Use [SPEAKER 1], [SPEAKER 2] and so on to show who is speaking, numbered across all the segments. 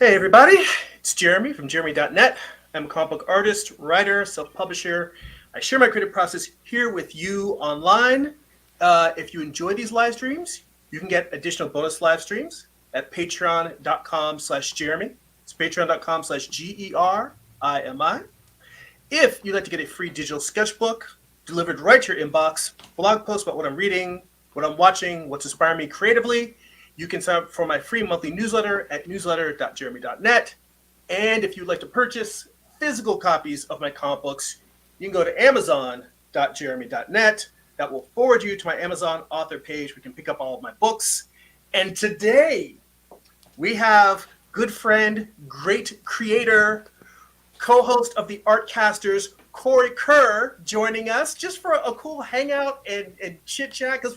[SPEAKER 1] Hey everybody, it's Jeremy from Jeremy.net. I'm a comic book artist, writer, self-publisher. I share my creative process here with you online. If you enjoy these live streams, you can get additional bonus live streams at patreon.com/Jeremy. It's patreon.com/GERIMI. If you'd like to get a free digital sketchbook delivered right to your inbox, blog posts about what I'm reading, what I'm watching, what's inspiring me creatively, you can sign up for my free monthly newsletter at newsletter.jeremy.net. And if you'd like to purchase physical copies of my comic books, you can go to amazon.jeremy.net. That will forward you to my Amazon author page. We can pick up all of my books. And today we have good friend, great creator, co-host of the Artcasters, Cory Kerr, joining us just for a cool hangout and chit chat. Because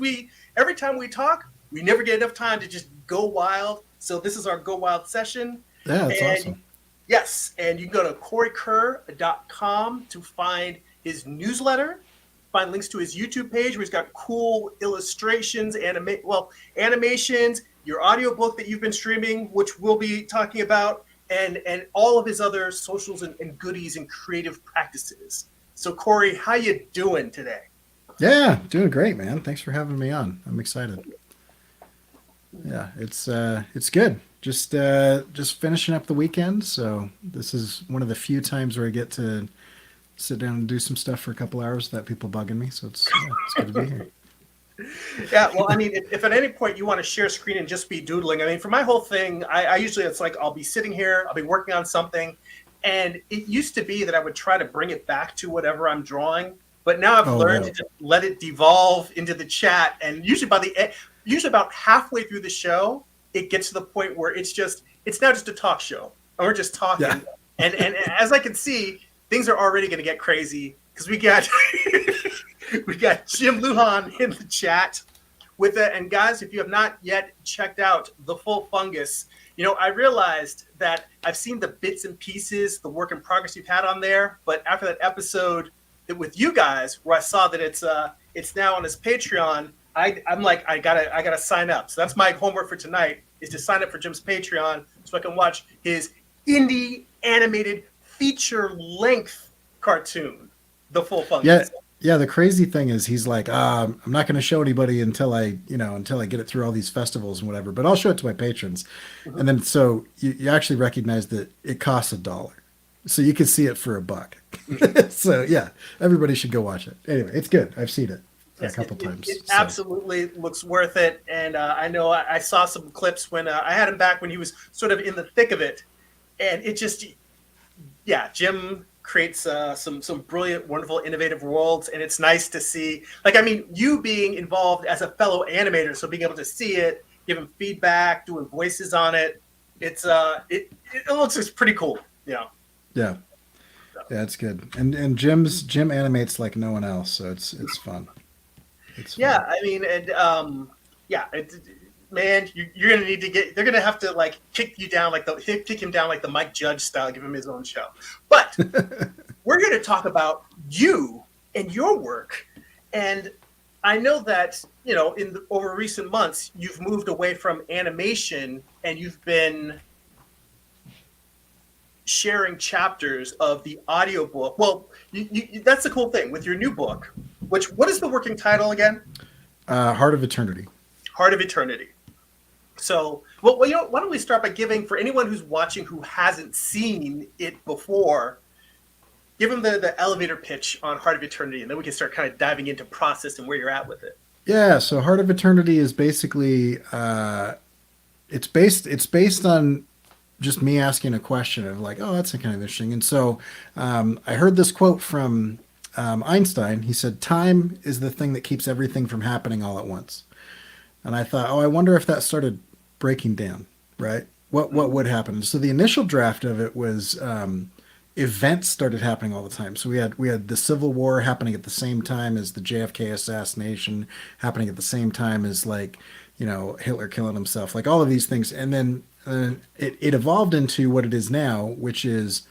[SPEAKER 1] every time we talk, we never get enough time to just go wild. So this is our Go Wild session.
[SPEAKER 2] Yeah, that's awesome.
[SPEAKER 1] Yes, and you can go to corykerr.com to find his newsletter, find links to his YouTube page where he's got cool illustrations, animations, your audiobook that you've been streaming, which we'll be talking about, and all of his other socials and goodies and creative practices. So Cory, how you doing today?
[SPEAKER 2] Yeah, doing great, man. Thanks for having me on. I'm excited. Yeah, it's good. Just finishing up the weekend, so this is one of the few times where I get to sit down and do some stuff for a couple hours without people bugging me. So it's good to be here.
[SPEAKER 1] Yeah, well, I mean, if at any point you want to share screen and just be doodling, I mean, for my whole thing, I usually, it's like I'll be sitting here, I'll be working on something, and it used to be that I would try to bring it back to whatever I'm drawing, but now I've learned to just let it devolve into the chat, and usually usually about halfway through the show, it gets to the point where it's now just a talk show, and we're just talking, yeah. and as I can see, things are already going to get crazy because we got we got Jim Lujan in the chat with it. And guys, if you have not yet checked out The Full Fungus, I realized that I've seen the bits and pieces, the work in progress you've had on there, but after that episode with you guys, where I saw that it's now on his Patreon, I'm like, I gotta sign up. So that's my homework for tonight, is to sign up for Jim's Patreon so I can watch his indie animated feature-length cartoon, The Full Fungus.
[SPEAKER 2] Yeah. The crazy thing is, he's like, I'm not going to show anybody until I get it through all these festivals and whatever. But I'll show it to my patrons, and then so you actually recognize that it costs $1, so you can see it for $1. So yeah, everybody should go watch it. Anyway, it's good. I've seen it a couple times.
[SPEAKER 1] It absolutely looks worth it, and I know I saw some clips when I had him back when he was sort of in the thick of it, and it just. Yeah, Jim creates some brilliant, wonderful, innovative worlds, and it's nice to see. Like, I mean, you being involved as a fellow animator, so being able to see it, giving feedback, doing voices on it, it looks pretty cool. Yeah.
[SPEAKER 2] Yeah, it's good. And Jim animates like no one else, so it's fun.
[SPEAKER 1] Yeah, I mean, and man, you're gonna need to they're gonna have to like kick him down like the Mike Judge style, give him his own show. But we're gonna talk about you and your work. And I know that, over recent months, you've moved away from animation and you've been sharing chapters of the audiobook. Well, that's the cool thing with your new book, what is the working title again?
[SPEAKER 2] Heart of Eternity.
[SPEAKER 1] Heart of Eternity. So, why don't we start by giving, for anyone who's watching who hasn't seen it before, give them the elevator pitch on Heart of Eternity, and then we can start kind of diving into process and where you're at with it.
[SPEAKER 2] Yeah, so Heart of Eternity is basically it's based on just me asking a question of like, oh, that's kind of interesting. And so I heard this quote from Einstein. He said, "Time is the thing that keeps everything from happening all at once." And I thought, I wonder if that started breaking down, right? What would happen? So the initial draft of it was events started happening all the time. So we had the Civil War happening at the same time as the JFK assassination, happening at the same time as Hitler killing himself, like all of these things. And then it evolved into what it is now, which is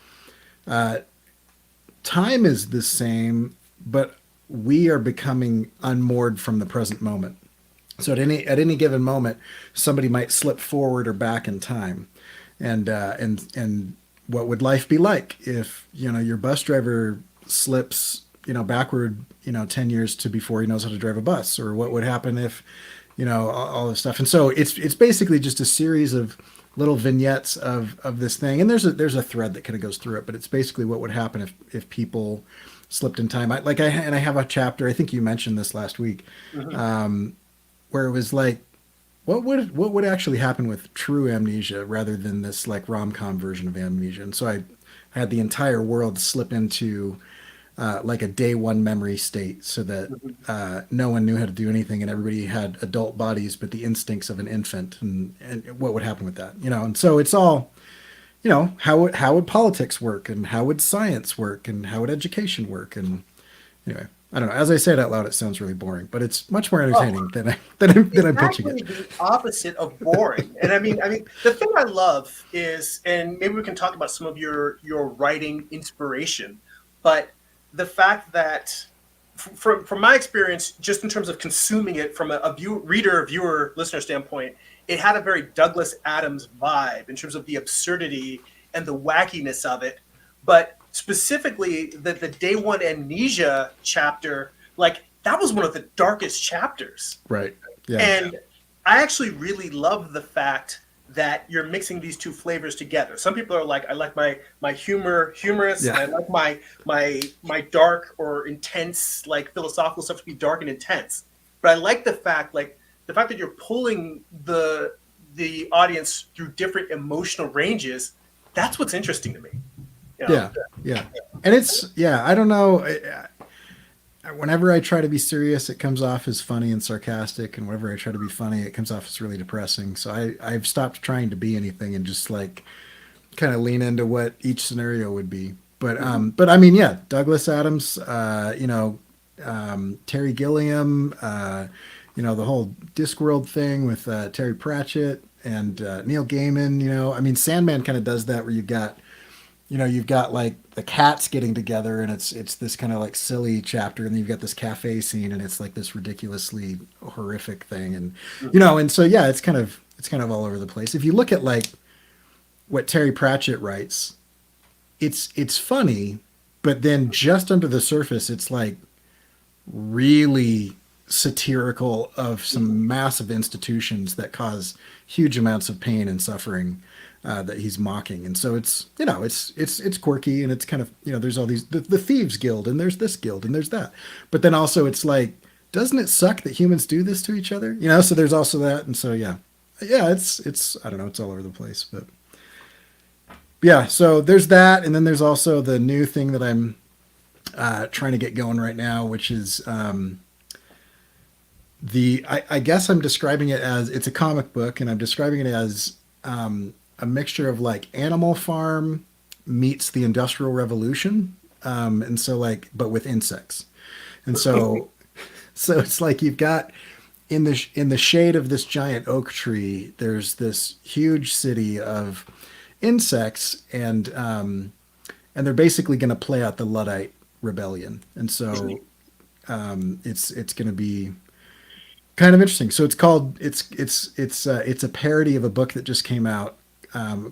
[SPEAKER 2] time is the same, but we are becoming unmoored from the present moment. So at any given moment, somebody might slip forward or back in time. and what would life be like if your bus driver slips backward 10 years to before he knows how to drive a bus, or what would happen if all this stuff. And so it's basically just a series of little vignettes of this thing, and there's a thread that kind of goes through it, but it's basically what would happen if people slipped in time. I have a chapter, I think you mentioned this last week, where it was like, what would actually happen with true amnesia rather than this like rom-com version of amnesia. And so I had the entire world slip into like a day one memory state, so that no one knew how to do anything, and everybody had adult bodies but the instincts of an infant, and what would happen with that, and so it's all, how would politics work, and how would science work, and how would education work. And anyway, I don't know, as I say it out loud, it sounds really boring, but it's much more entertaining than I'm pitching it.
[SPEAKER 1] The opposite of boring. And I mean, the thing I love is, and maybe we can talk about some of your writing inspiration, but the fact that from my experience, just in terms of consuming it from a reader, viewer, listener standpoint, it had a very Douglas Adams vibe in terms of the absurdity and the wackiness of it. But specifically the day one amnesia chapter, like that was one of the darkest chapters.
[SPEAKER 2] Right. Yeah.
[SPEAKER 1] And I actually really love the fact that you're mixing these two flavors together. Some people are like, I like my humorous,
[SPEAKER 2] yeah.
[SPEAKER 1] and I like my dark or intense, like philosophical stuff to be dark and intense. But I like the fact that you're pulling the audience through different emotional ranges. That's what's interesting to me.
[SPEAKER 2] Yeah. And I don't know. Whenever I try to be serious, it comes off as funny and sarcastic, and whenever I try to be funny, it comes off as really depressing. So I've stopped trying to be anything and just like kind of lean into what each scenario would be. But I mean, yeah, Douglas Adams, Terry Gilliam, the whole Discworld thing with Terry Pratchett and Neil Gaiman. I mean, Sandman kind of does that, where you've got like the cats getting together, and it's this kind of like silly chapter, and then you've got this cafe scene, and it's like this ridiculously horrific thing, and and so yeah, it's kind of all over the place. If you look at like what Terry Pratchett writes, it's funny, but then just under the surface, it's like really satirical of some massive institutions that cause huge amounts of pain and suffering that he's mocking. And so it's quirky, and it's kind of, there's all these, the Thieves Guild, and there's this guild, and there's that. But then also it's like, doesn't it suck that humans do this to each other? So there's also that. And so, yeah, it's, I don't know, it's all over the place, but yeah, so there's that. And then there's also the new thing that I'm trying to get going right now, which is I guess I'm describing it as, it's a comic book, and I'm describing it as a mixture of like Animal Farm meets the Industrial Revolution, and so like, but with insects. And so it's like, you've got in the shade of this giant oak tree, there's this huge city of insects, and they're basically going to play out the Luddite rebellion. And so it's going to be kind of interesting. So it's called, it's a parody of a book that just came out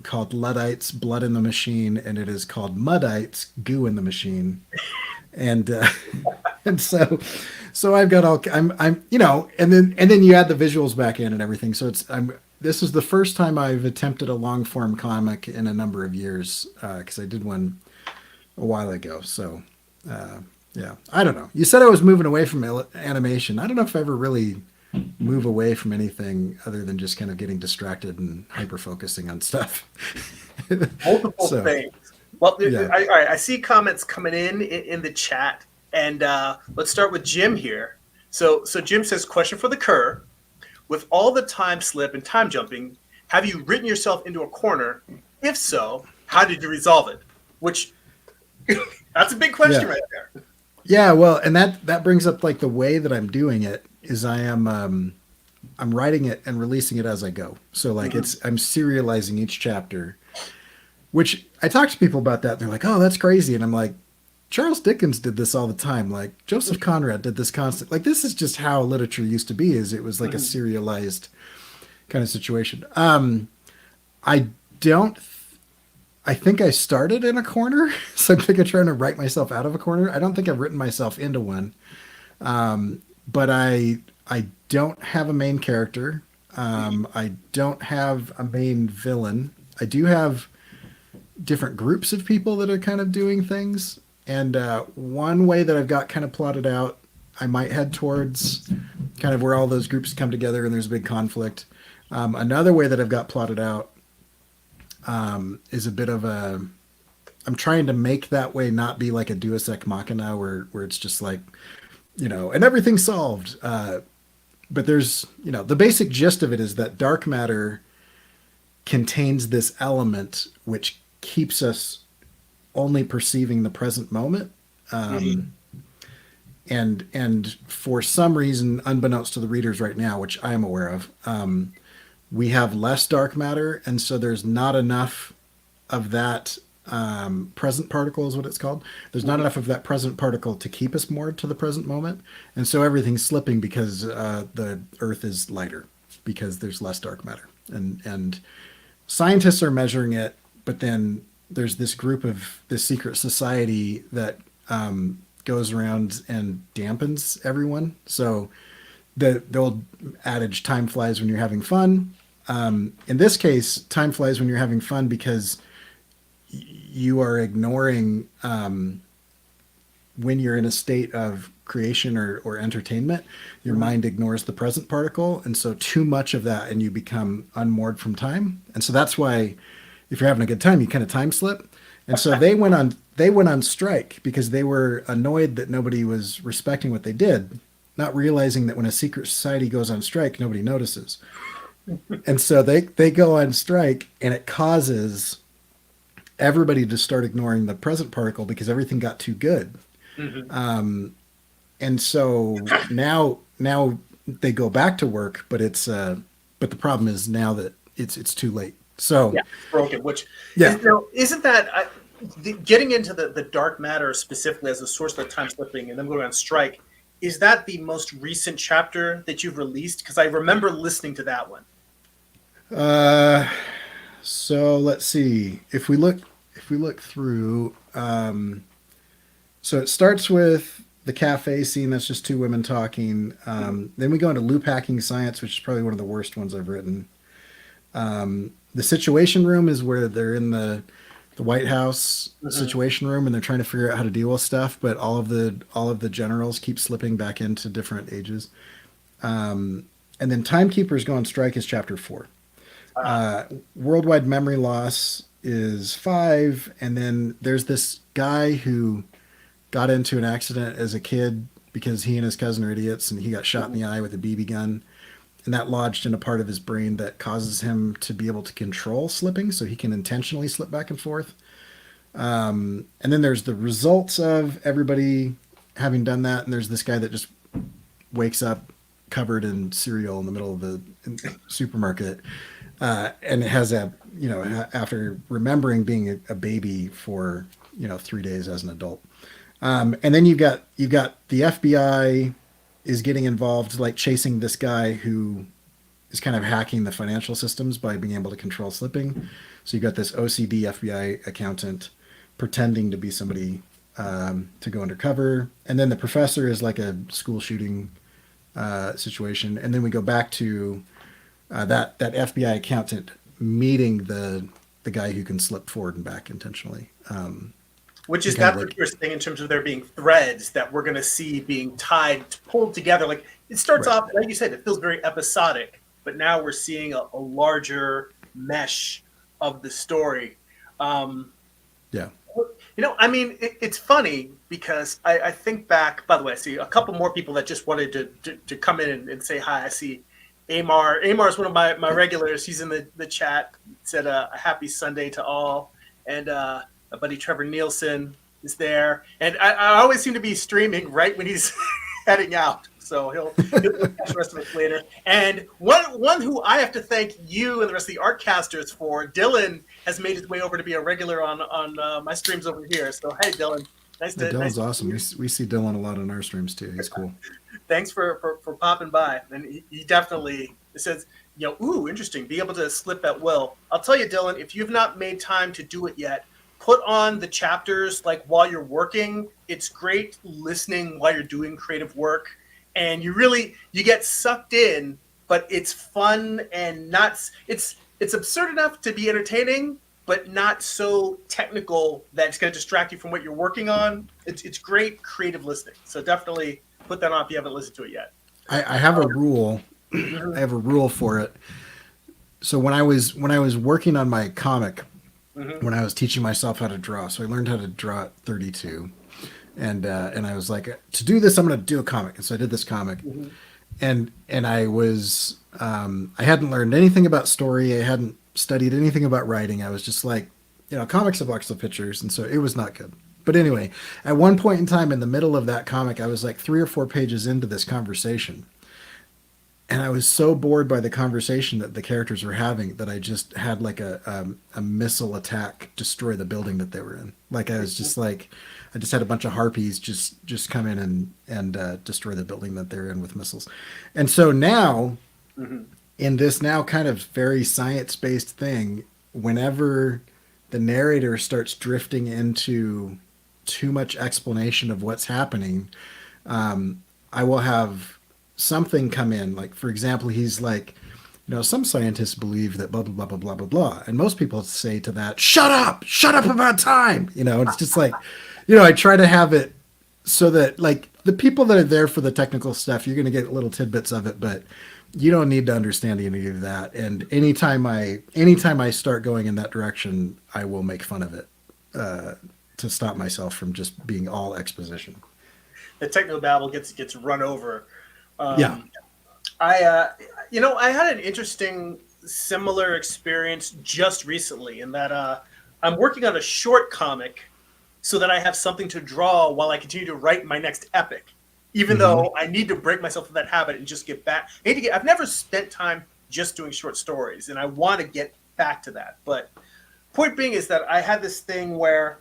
[SPEAKER 2] called Luddites, Blood in the Machine, and it is called Muddites, Goo in the Machine. And and so I've got all, I'm and then you add the visuals back in and everything. So this is the first time I've attempted a long form comic in a number of years, because I did one a while ago. So yeah, I don't know. You said I was moving away from animation. I don't know if I ever really move away from anything other than just kind of getting distracted and hyper focusing on stuff.
[SPEAKER 1] Multiple things. Well, yeah. All right. I see comments coming in the chat, and let's start with Jim here. So Jim says, question for the Kerr: with all the time slip and time jumping, have you written yourself into a corner? If so, how did you resolve it? Which that's a big question right there.
[SPEAKER 2] Yeah, well, and that brings up like the way that I'm doing it is I'm writing it and releasing it as I go. So like I'm serializing each chapter, which I talk to people about that. And they're like, oh, that's crazy. And I'm like, Charles Dickens did this all the time. Like Joseph Conrad did this constant. Like this is just how literature used to be, is it was like a serialized kind of situation. I don't. I think I started in a corner, so I think I'm trying to write myself out of a corner. I don't think I've written myself into one, but I don't have a main character. I don't have a main villain. I do have different groups of people that are kind of doing things. And one way that I've got kind of plotted out, I might head towards kind of where all those groups come together and there's a big conflict. Another way that I've got plotted out is a bit of a. I'm trying to make that way not be like a Deus Ex Machina where it's just like, and everything's solved. But there's, the basic gist of it is that dark matter contains this element which keeps us only perceiving the present moment. And for some reason, unbeknownst to the readers right now, which I am aware of, we have less dark matter, and so there's not enough of that present particle is what it's called. There's not enough of that present particle to keep us more to the present moment, and so everything's slipping because the Earth is lighter because there's less dark matter, and scientists are measuring it, but then there's this group of this secret society that goes around and dampens everyone. So the old adage, time flies when you're having fun. In this case, time flies when you're having fun because you are ignoring when you're in a state of creation or entertainment, your mind ignores the present particle. And so too much of that and you become unmoored from time. And so that's why if you're having a good time, you kind of time slip. And so they went on strike because they were annoyed that nobody was respecting what they did, not realizing that when a secret society goes on strike, nobody notices. And so they go on strike and it causes everybody to start ignoring the present particle because everything got too good. And so now they go back to work, but but the problem is now that it's too late. So
[SPEAKER 1] broken. Which
[SPEAKER 2] yeah,
[SPEAKER 1] isn't that getting into the dark matter specifically as a source of time slipping and then going on strike? Is that the most recent chapter that you've released? Because I remember listening to that one.
[SPEAKER 2] So let's see if we look through. So it starts with the cafe scene. That's just two women talking. Then we go into loop hacking science, which is probably one of the worst ones I've written. The situation room is where they're in the White House situation room and they're trying to figure out how to deal with stuff, but all of the generals keep slipping back into different ages. And then Timekeepers Go on Strike is chapter 4. Worldwide memory loss is 5, and then there's this guy who got into an accident as a kid because he and his cousin are idiots, and he got shot in the eye with a BB gun, and that lodged in a part of his brain that causes him to be able to control slipping, so he can intentionally slip back and forth. And then there's the results of everybody having done that, and there's this guy that just wakes up covered in cereal in the middle of the supermarket. And it has after remembering being a baby for 3 days as an adult, and then you've got the FBI is getting involved, like chasing this guy who is kind of hacking the financial systems by being able to control slipping. So you've got this OCD FBI accountant pretending to be somebody to go undercover, and then the professor is like a school shooting situation, and then we go back to that FBI accountant meeting the guy who can slip forward and back intentionally.
[SPEAKER 1] Which is that what you're saying in terms of there being threads that we're going to see being tied, pulled together? Like it starts off, like you said, it feels very episodic, but now we're seeing a larger mesh of the story. It's funny because I think back, by the way, I see a couple more people that just wanted to come in and say hi. I see Amar. Amar is one of my regulars. He's in the chat. Said a happy Sunday to all. And my buddy Trevor Nielsen is there. And I always seem to be streaming right when he's heading out. So he'll catch the rest of us later. And one who I have to thank you and the rest of the Artcasters for, Dylan has made his way over to be a regular on my streams over here. So hey, Dylan.
[SPEAKER 2] Dylan's awesome. We see Dylan a lot on our streams too. He's cool.
[SPEAKER 1] Thanks for popping by. And he definitely says ooh, interesting. Be able to slip at will. I'll tell you, Dylan, if you've not made time to do it yet, put on the chapters like while you're working. It's great listening while you're doing creative work, and you get sucked in, but it's fun and not it's absurd enough to be entertaining, but not so technical that it's going to distract you from what you're working on. It's great creative listening. So definitely put that on if you haven't listened to it yet.
[SPEAKER 2] I have a rule. I have a rule for it. So when I was working on my comic, when I was teaching myself how to draw, so I learned how to draw at 32, and I was like, to do this, I'm going to do a comic, and so I did this comic, and I was I hadn't learned anything about story, I hadn't studied anything about writing. I was just like, comics are blocks of pictures, and so it was not good. But anyway, at one point in time in the middle of that comic, I was like 3 or 4 pages into this conversation. And I was so bored by the conversation that the characters were having that I just had like a missile attack destroy the building that they were in. Like I was just like, I just had a bunch of harpies just come in and destroy the building that they're in with missiles. And so now, in this now kind of very science-based thing, whenever the narrator starts drifting into too much explanation of what's happening, I will have something come in. Like, for example, he's like, some scientists believe that blah, blah, blah, blah, blah, blah, blah. And most people say to that, shut up about time. It's just like, I try to have it so that like the people that are there for the technical stuff, you're going to get little tidbits of it, but you don't need to understand any of that. And anytime I start going in that direction, I will make fun of it to stop myself from just being all exposition.
[SPEAKER 1] The techno babble gets run over.
[SPEAKER 2] Yeah.
[SPEAKER 1] I had an interesting similar experience just recently in that I'm working on a short comic so that I have something to draw while I continue to write my next epic, even though I need to break myself of that habit and just get back. I've never spent time just doing short stories, and I want to get back to that. But point being is that I had this thing where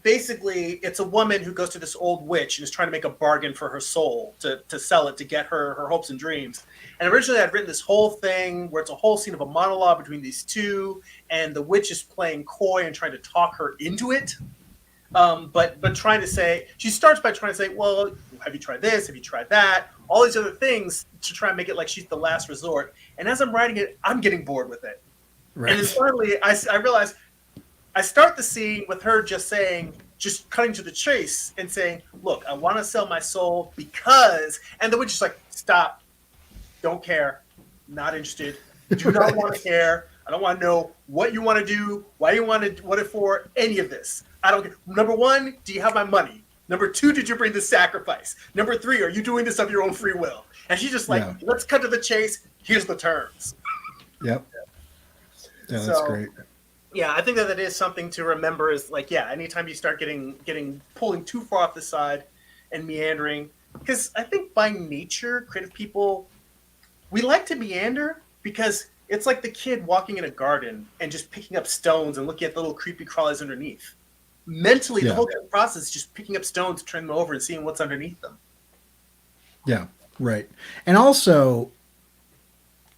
[SPEAKER 1] basically it's a woman who goes to this old witch and is trying to make a bargain for her soul to sell it to get her hopes and dreams. And originally I'd written this whole thing where it's a whole scene of a monologue between these two, and the witch is playing coy and trying to talk her into it. But trying to say, she starts by trying to say, well, have you tried this? Have you tried that? All these other things to try and make it like she's the last resort. And as I'm writing it, I'm getting bored with it. Right. And then finally I realize I start the scene with her just cutting to the chase and saying, look, I want to sell my soul because, and the witch is like, stop, don't care, not interested, do not want to care. I don't want to know what you want to do, why you want to, what it for, any of this. I don't care. Number one, do you have my money? Number two, did you bring the sacrifice? Number three, are you doing this of your own free will? And she's just like, let's cut to the chase. Here's the terms.
[SPEAKER 2] Yep. Yeah, that's great.
[SPEAKER 1] Yeah, I think that is something to remember is like, anytime you start pulling too far off the side and meandering, because I think by nature, creative people, we like to meander because it's like the kid walking in a garden and just picking up stones and looking at the little creepy crawlies underneath. Mentally, the whole process is just picking up stones, turning them over, and seeing what's underneath them.
[SPEAKER 2] Yeah, right. And also,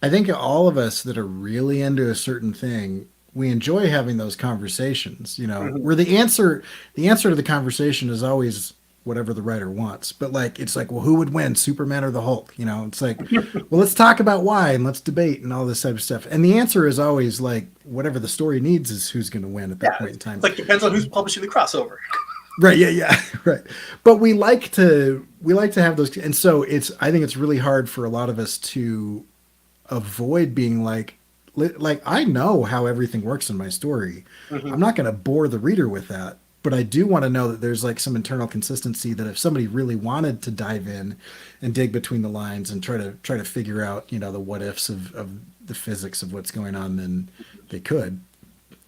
[SPEAKER 2] I think all of us that are really into a certain thing, we enjoy having those conversations, where the answer to the conversation is always whatever the writer wants. But like, it's like, well, who would win, Superman or the Hulk? It's like, well, let's talk about why and let's debate and all this type of stuff. And the answer is always like, whatever the story needs is who's going to win at that point in time.
[SPEAKER 1] It's like, depends on who's publishing the crossover.
[SPEAKER 2] Right. Yeah. Right. But we like to have those. And so I think it's really hard for a lot of us to avoid being like I know how everything works in my story. I'm not going to bore the reader with that, but I do want to know that there's like some internal consistency that if somebody really wanted to dive in and dig between the lines and try to figure out, the what ifs of the physics of what's going on, then they could.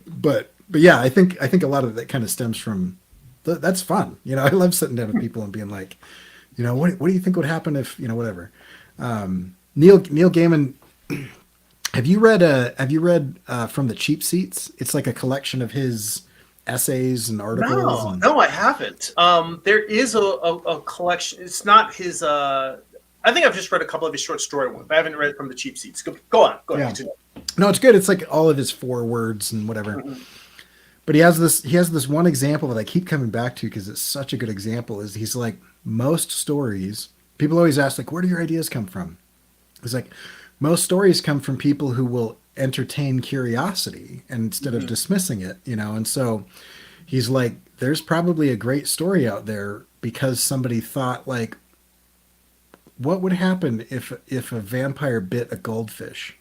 [SPEAKER 2] But yeah, I think a lot of that kind of stems from that's fun. I love sitting down with people and being like, what do you think would happen if, whatever. Neil Gaiman, have you read From the Cheap Seats? It's like a collection of his essays and articles.
[SPEAKER 1] No, I haven't. There is a collection. It's not his. I I think I've just read a couple of his short story ones. I haven't read from the cheap seats. Go on. Go ahead.
[SPEAKER 2] No, it's good. It's like all of his 4 words and whatever. Mm-hmm. But he has this one example that I keep coming back to because it's such a good example. Is he's like, most stories, people always ask like, where do your ideas come from? It's like, most stories come from people who will entertain curiosity instead of dismissing it, you know? And so he's like, there's probably a great story out there because somebody thought like, what would happen if a vampire bit a goldfish?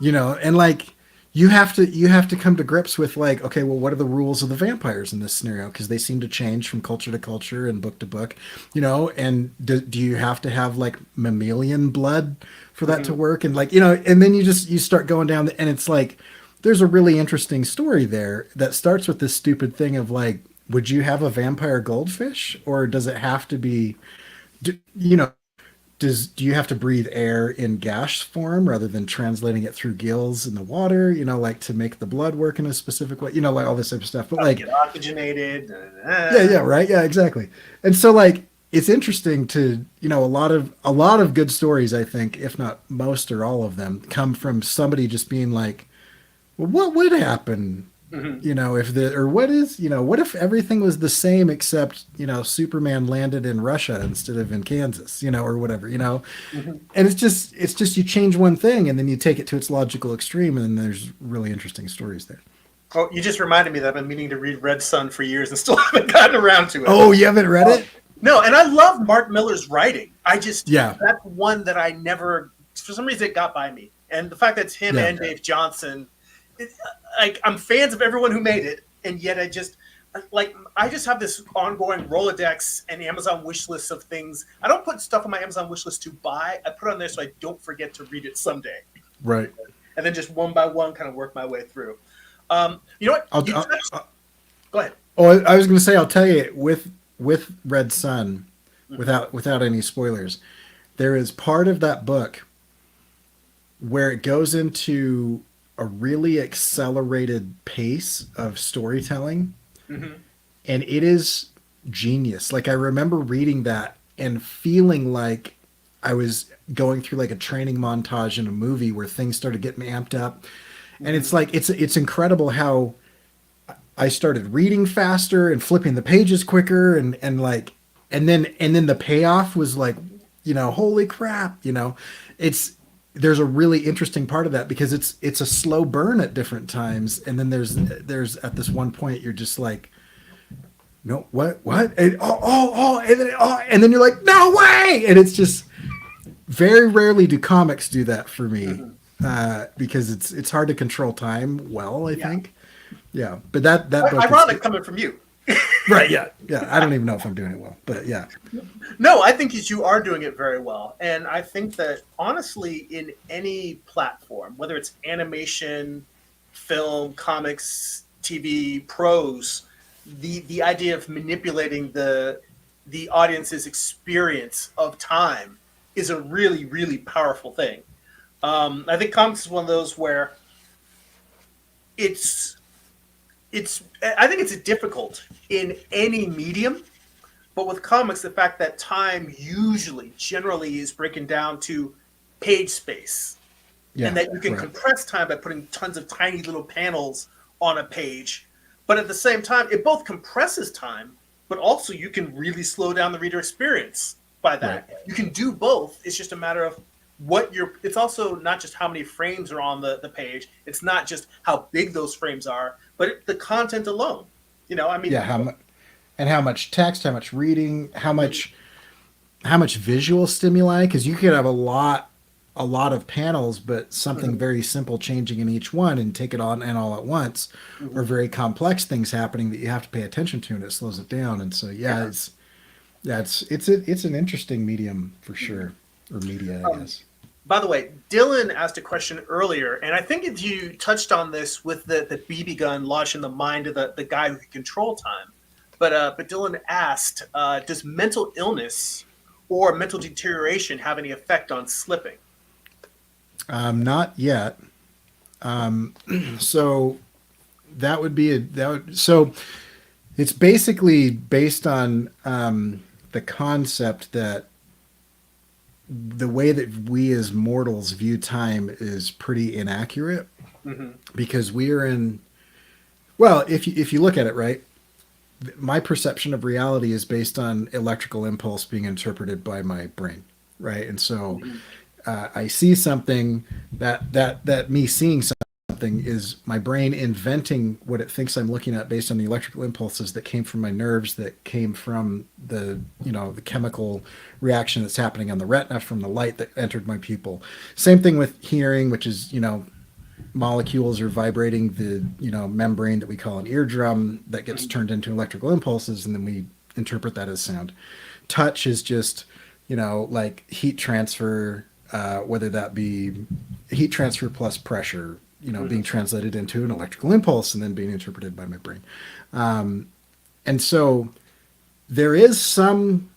[SPEAKER 2] You know, and like you have to come to grips with like, okay, well, what are the rules of the vampires in this scenario? Because they seem to change from culture to culture and book to book, you know. And do you have to have like mammalian blood for that to work? And like, you know, and then you start going down, and it's like there's a really interesting story there that starts with this stupid thing of like, would you have a vampire goldfish, or does it have to be, you know? Do you have to breathe air in gas form rather than translating it through gills in the water, you know, like to make the blood work in a specific way, you know, like all this type of stuff. But like
[SPEAKER 1] get oxygenated.
[SPEAKER 2] Yeah, right. Yeah, exactly. And so like it's interesting to, you know, a lot of good stories, I think, if not most or all of them, come from somebody just being like, well, what would happen? You know, what if everything was the same except, you know, Superman landed in Russia instead of in Kansas, you know, or whatever, you know. And it's just you change one thing and then you take it to its logical extreme, and then there's really interesting stories there.
[SPEAKER 1] Oh, you just reminded me that I've been meaning to read Red Sun for years and still haven't gotten around to it.
[SPEAKER 2] Oh, you haven't read it?
[SPEAKER 1] No, and I love Mark Millar's writing. That's one that I never, for some reason, it got by me. And the fact that it's him and Dave Johnson, like, I'm fans of everyone who made it, and yet I just have this ongoing Rolodex and Amazon wish list of things. I don't put stuff on my Amazon wish list to buy. I put it on there so I don't forget to read it someday.
[SPEAKER 2] Right.
[SPEAKER 1] And then just one by one kind of work my way through. You know what? Go ahead.
[SPEAKER 2] Oh, I was going to say, I'll tell you, with Red Sun, without any spoilers, there is part of that book where it goes into a really accelerated pace of storytelling, and it is genius. Like, I remember reading that and feeling like I was going through like a training montage in a movie where things started getting amped up. And it's like it's incredible how I started reading faster and flipping the pages quicker, and then the payoff was like, you know, holy crap, you know. There's a really interesting part of that because it's a slow burn at different times, and then there's at this one point you're just like, no, what, and, and then you're like, no way, and it's just very rarely do comics do that for me, because it's hard to control time well, I think. Yeah, but that book
[SPEAKER 1] ironic coming from you.
[SPEAKER 2] Right, yeah. I don't even know if I'm doing it well, but yeah.
[SPEAKER 1] No, I think you are doing it very well. And I think that, honestly, in any platform, whether it's animation, film, comics, TV, prose, the idea of manipulating the audience's experience of time is a really, really powerful thing. I think comics is one of those where I think it's difficult in any medium, but with comics, the fact that time generally is breaking down to page space, and that you can compress time by putting tons of tiny little panels on a page. But at the same time, it both compresses time, but also you can really slow down the reader experience by that. Right. You can do both. It's just a matter of it's also not just how many frames are on the page. It's not just how big those frames are, but the content alone. You know, I mean,
[SPEAKER 2] how much text, how much reading, how much visual stimuli, because you could have a lot of panels, but something very simple changing in each one and take it on and all at once, or very complex things happening that you have to pay attention to, and it slows it down. And so it's an interesting medium for sure, or media, I guess.
[SPEAKER 1] By the way, Dylan asked a question earlier, and I think you touched on this with the BB gun lodged in the mind of the guy who can control time. But Dylan asked, does mental illness or mental deterioration have any effect on slipping?
[SPEAKER 2] Not yet. So that would be so it's basically based on the concept that the way that we as mortals view time is pretty inaccurate
[SPEAKER 1] Hmm.
[SPEAKER 2] because we are in, well, if you look at it right, my perception of reality is based on electrical impulse being interpreted by my brain, right? And so
[SPEAKER 1] Hmm.
[SPEAKER 2] I see something, that me seeing something is my brain inventing what it thinks I'm looking at based on the electrical impulses that came from my nerves, that came from the chemical reaction that's happening on the retina from the light that entered my pupil. Same thing with hearing, which is molecules are vibrating the membrane that we call an eardrum that gets
[SPEAKER 1] Hmm.
[SPEAKER 2] turned into electrical impulses, and then we interpret that as sound. Touch is just like heat transfer, whether that be heat transfer plus pressure, being
[SPEAKER 1] Hmm.
[SPEAKER 2] translated into an electrical impulse and then being interpreted by my brain. And so there is some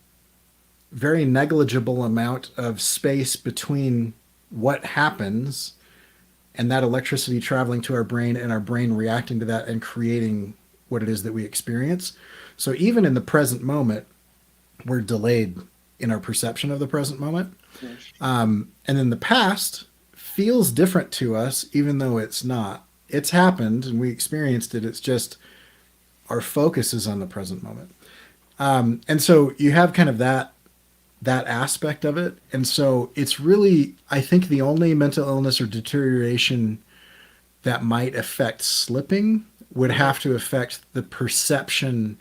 [SPEAKER 2] very negligible amount of space between what happens and that electricity traveling to our brain and our brain reacting to that and creating what it is that we experience. So even in the present moment, we're delayed in our perception of the present moment. And then the past feels different to us, even though it's not. It's happened and we experienced it. It's just our focus is on the present moment. And so you have kind of that aspect of it. And so it's really, I think, the only mental illness or deterioration that might affect slipping would
[SPEAKER 1] Hmm.
[SPEAKER 2] have to affect the perception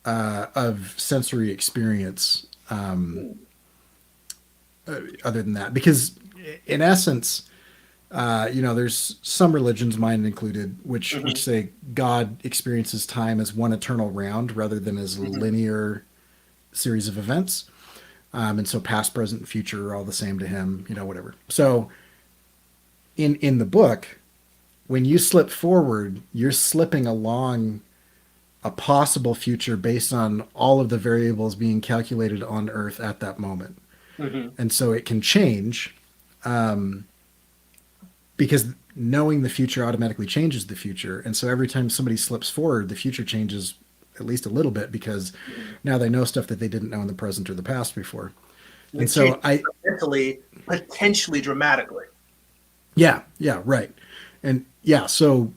[SPEAKER 2] of sensory experience. Other than that, because in essence, there's some religions, mine included, which
[SPEAKER 1] Hmm.
[SPEAKER 2] say God experiences time as one eternal round rather than as a
[SPEAKER 1] Hmm.
[SPEAKER 2] linear series of events. And so past, present, and future are all the same to him, whatever. So in the book, when you slip forward, you're slipping along a possible future based on all of the variables being calculated on Earth at that moment.
[SPEAKER 1] Hmm.
[SPEAKER 2] And so it can change because knowing the future automatically changes the future. And so every time somebody slips forward, the future changes at least a little bit because
[SPEAKER 1] Hmm.
[SPEAKER 2] now they know stuff that they didn't know in the present or the past before.
[SPEAKER 1] And
[SPEAKER 2] And
[SPEAKER 1] it changes
[SPEAKER 2] so
[SPEAKER 1] mentally, potentially dramatically.
[SPEAKER 2] yeah, right. And yeah, so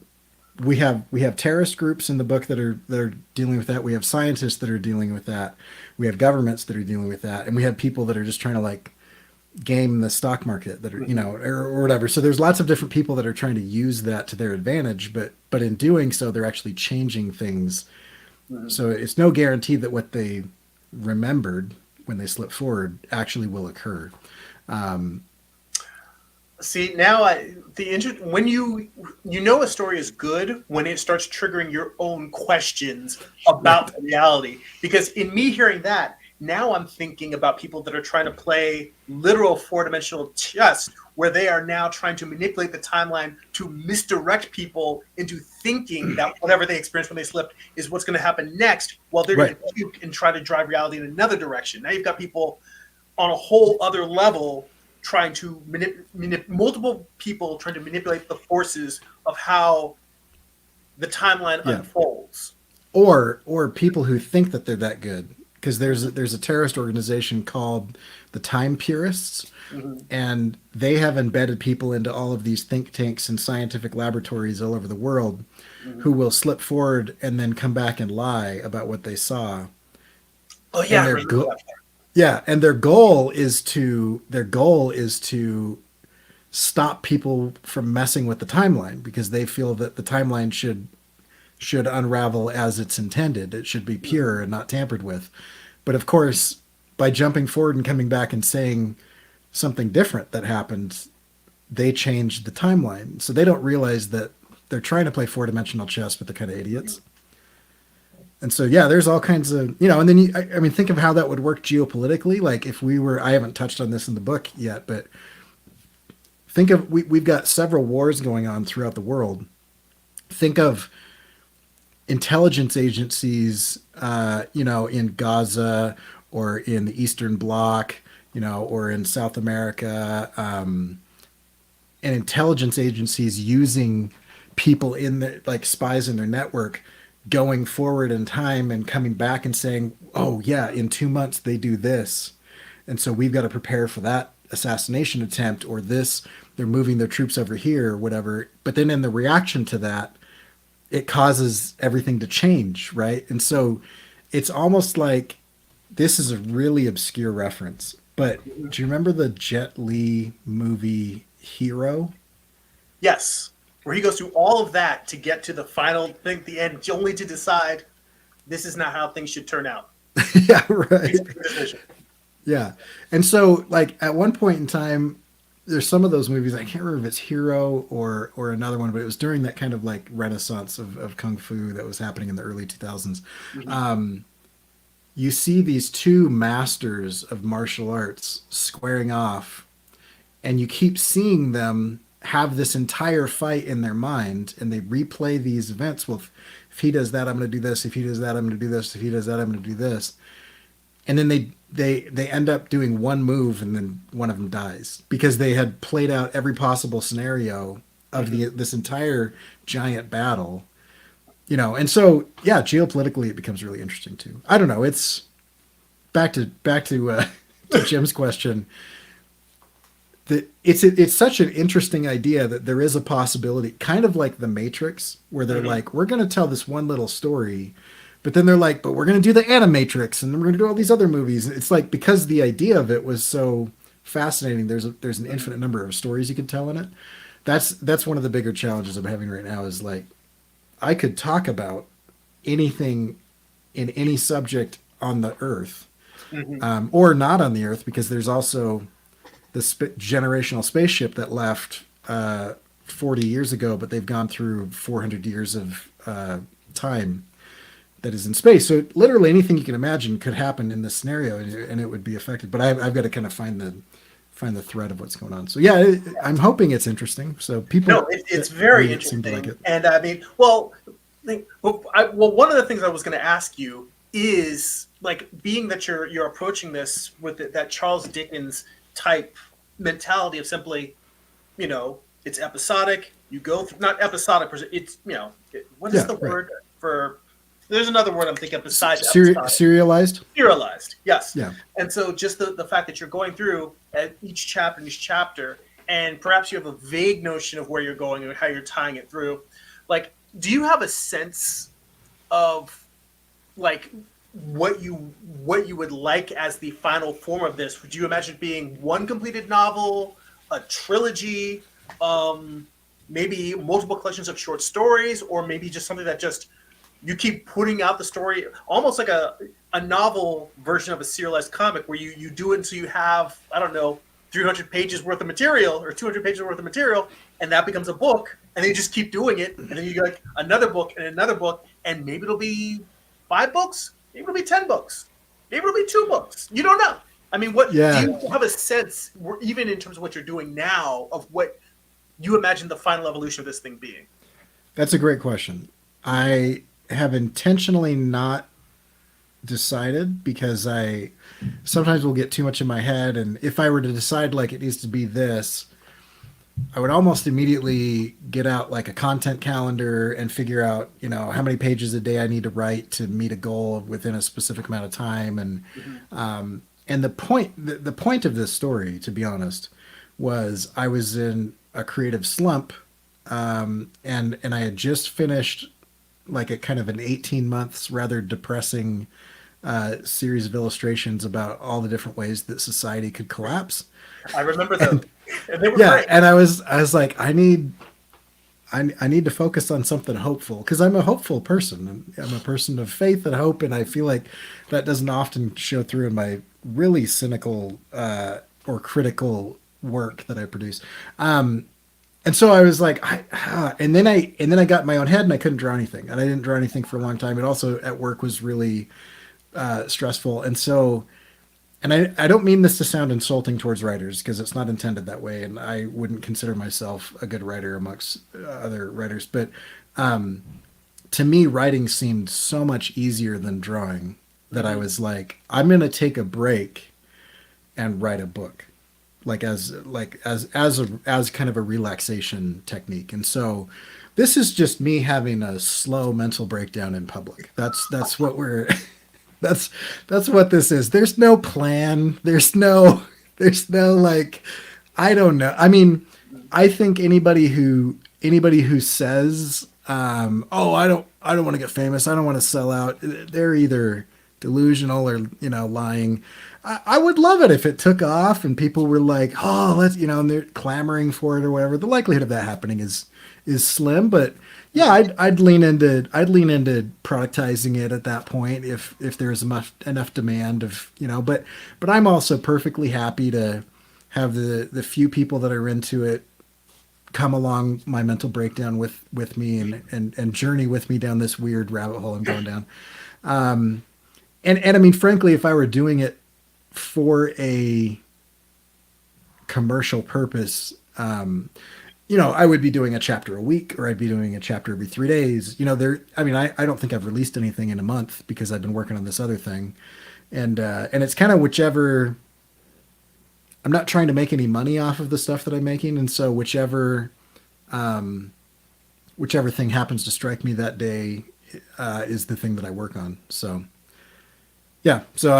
[SPEAKER 2] we have terrorist groups in the book that are dealing with that. We have scientists that are dealing with that. We have governments that are dealing with that, and we have people that are just trying to like game the stock market that are
[SPEAKER 1] Hmm.
[SPEAKER 2] or whatever. So there's lots of different people that are trying to use that to their advantage, but in doing so, they're actually changing things.
[SPEAKER 1] Hmm.
[SPEAKER 2] So it's no guarantee that what they remembered when they slip forward actually will occur. Um,
[SPEAKER 1] See now, when you know a story is good when it starts triggering your own questions
[SPEAKER 2] right.
[SPEAKER 1] about reality. Because in me hearing that, now I'm thinking about people that are trying to play literal four-dimensional chess, where they are now trying to manipulate the timeline to misdirect people into thinking that whatever they experienced when they slipped is what's going to happen next, while they're going
[SPEAKER 2] Right.
[SPEAKER 1] to puke and try to drive reality in another direction. Now you've got people on a whole other level trying to multiple people trying to manipulate the forces of how the timeline
[SPEAKER 2] Yeah.
[SPEAKER 1] unfolds.
[SPEAKER 2] Or people who think that they're that good because there's
[SPEAKER 1] Mm-hmm.
[SPEAKER 2] there's a terrorist organization called the Time Purists,
[SPEAKER 1] Mm-hmm.
[SPEAKER 2] and they have embedded people into all of these think tanks and scientific laboratories all over the world
[SPEAKER 1] Mm-hmm.
[SPEAKER 2] who will slip forward and then come back and lie about what they saw.
[SPEAKER 1] Oh
[SPEAKER 2] And
[SPEAKER 1] yeah, I remember that.
[SPEAKER 2] their goal is to stop people from messing with the timeline because they feel that the timeline should unravel as it's intended. It should be
[SPEAKER 1] Mm-hmm.
[SPEAKER 2] pure and not tampered with. But of course, by jumping forward and coming back and saying something different that happened, they changed the timeline. So they don't realize that they're trying to play four-dimensional chess, but they're kind of idiots. And so, yeah, there's all kinds of, and then I mean, think of how that would work geopolitically. Like if we were, I haven't touched on this in the book yet, but think of, we've got several wars going on throughout the world. Think of intelligence agencies, in Gaza or in the Eastern Bloc, or in South America, and intelligence agencies using people in the like spies in their network going forward in time and coming back and saying, "Oh yeah, in 2 months they do this." and so we've got to prepare for that assassination attempt, or this, they're moving their troops over here or whatever. But then in the reaction to that, it causes everything to change, right? And so it's almost like, this is a really obscure reference, but do you remember the Jet Li movie Hero?
[SPEAKER 1] Yes, where he goes through all of that to get to the final thing, the end, only to decide this is not how things should turn out.
[SPEAKER 2] Yeah, right. Yeah. And so, like, at one point in time, there's some of those movies, I can't remember if it's Hero or another one, but it was during that kind of like renaissance of kung fu that was happening in the early 2000s. You see these two masters of martial arts squaring off, and you keep seeing them have this entire fight in their mind, and they replay these events. Well, if he does that, I'm going to do this. If he does that, I'm going to do this. If he does that, I'm going to do this. And then they end up doing one move, and then one of them dies because they had played out every possible scenario of this entire giant battle. And so, yeah, geopolitically it becomes really interesting too. I don't know. It's back to to Jim's question. That it's such an interesting idea that there is a possibility, kind of like the Matrix, where they're like, we're going to tell this one little story, but then they're like, but we're going to do the Animatrix, and then we're going to do all these other movies. It's like, because the idea of it was so fascinating, there's an infinite number of stories you could tell in it. That's one of the bigger challenges I'm having right now, is like, I could talk about anything in any subject on the earth, or not on the earth, because there's also the generational spaceship that left 40 years ago, but they've gone through 400 years of time that is in space. So literally anything you can imagine could happen in this scenario, and it would be affected. But I've got to kind of find the thread of what's going on. So yeah, I'm hoping it's interesting. So people,
[SPEAKER 1] no, it's very interesting. Like it. And I mean, one of the things I was going to ask you is, like, being that you're approaching this with that Charles Dickens type mentality of simply, it's episodic. You go through, not episodic, it's, what is the word for, there's another word I'm thinking of besides
[SPEAKER 2] serialized.
[SPEAKER 1] Serialized, yes.
[SPEAKER 2] Yeah.
[SPEAKER 1] And so just the fact that you're going through at each chapter, and perhaps you have a vague notion of where you're going and how you're tying it through. Like, do you have a sense of, like, what you would like as the final form of this? Would you imagine it being one completed novel, a trilogy, maybe multiple collections of short stories, or maybe just something that just you keep putting out the story, almost like a novel version of a serialized comic, where you do it until you have, I don't know, 300 pages worth of material or 200 pages worth of material, and that becomes a book, and then you just keep doing it, and then you get like another book and another book, and maybe it'll be 5 books, maybe it'll be 10 books, maybe it'll be 2 books. You don't know. I mean, do you have a sense, even in terms of what you're doing now, of what you imagine the final evolution of this thing being?
[SPEAKER 2] That's a great question. I have intentionally not decided, because I sometimes will get too much in my head, and if I were to decide like it needs to be this, I would almost immediately get out like a content calendar and figure out, how many pages a day I need to write to meet a goal within a specific amount of time. And the point of this story, to be honest, was I was in a creative slump, and I had just finished like a kind of an 18 months rather depressing series of illustrations about all the different ways that society could collapse.
[SPEAKER 1] I remember those. And they were
[SPEAKER 2] great. And I was like, I need to focus on something hopeful, because I'm a hopeful person. I'm a person of faith and hope, and I feel like that doesn't often show through in my really cynical or critical work that I produce. And so I was like, and then I got in my own head, and I couldn't draw anything, and I didn't draw anything for a long time. It also at work was really stressful, and so. And I don't mean this to sound insulting towards writers, because it's not intended that way, and I wouldn't consider myself a good writer amongst other writers. But to me, writing seemed so much easier than drawing, that I was like, I'm going to take a break and write a book, as kind of a relaxation technique. And so this is just me having a slow mental breakdown in public. That's what we're. That's that's what this is. There's no plan. There's no like I don't know. I mean, I think anybody who says oh, I don't want to get famous. I don't want to sell out. They're either delusional or lying. I would love it if it took off and people were like, oh, let's and they're clamoring for it or whatever. The likelihood of that happening is slim, but yeah, I'd lean into productizing it at that point if there's enough demand of but I'm also perfectly happy to have the few people that are into it come along my mental breakdown with me and journey with me down this weird rabbit hole I'm going down. And I mean, frankly, if I were doing it for a commercial purpose, I would be doing a chapter a week, or I'd be doing a chapter every 3 days. I mean, I don't think I've released anything in a month because I've been working on this other thing, and it's kind of whichever. I'm not trying to make any money off of the stuff that I'm making, and so whichever thing happens to strike me that day is the thing that I work on. So yeah, so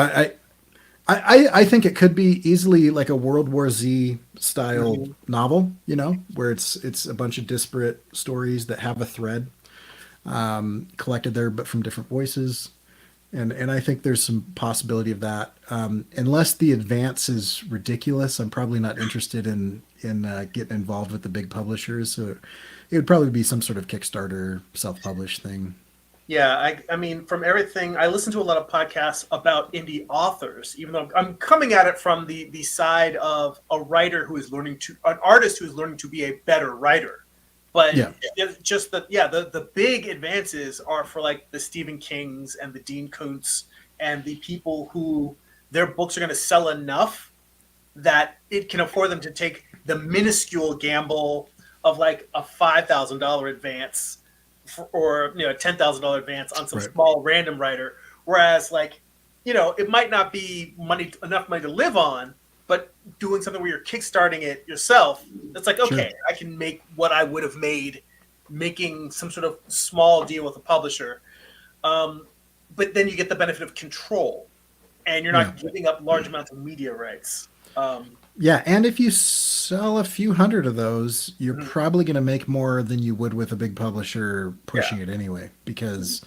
[SPEAKER 2] I think it could be easily like a World War Z style novel, where it's a bunch of disparate stories that have a thread collected there, but from different voices. And I think there's some possibility of that. Unless the advance is ridiculous, I'm probably not interested in getting involved with the big publishers. So it would probably be some sort of Kickstarter self-published thing.
[SPEAKER 1] Yeah, I mean, from everything, I listen to a lot of podcasts about indie authors, even though I'm coming at it from the side of a writer who is an artist who is learning to be a better writer. But
[SPEAKER 2] Yeah.
[SPEAKER 1] it's just that, yeah, the big advances are for like the Stephen Kings and the Dean Koontz and the people who their books are going to sell enough that it can afford them to take the minuscule gamble of like a $5,000 advance or a $10,000 advance on some
[SPEAKER 2] Right.
[SPEAKER 1] small random writer. Whereas like, it might not be enough money to live on, but doing something where you're kickstarting it yourself, it's like,
[SPEAKER 2] Sure.
[SPEAKER 1] okay, I can make what I would have made making some sort of small deal with a publisher. But then you get the benefit of control, and you're not giving up large amounts of media rights.
[SPEAKER 2] Yeah, and if you sell a few hundred of those, you're
[SPEAKER 1] Mhm.
[SPEAKER 2] probably going to make more than you would with a big publisher
[SPEAKER 1] Yeah.
[SPEAKER 2] pushing it anyway. Because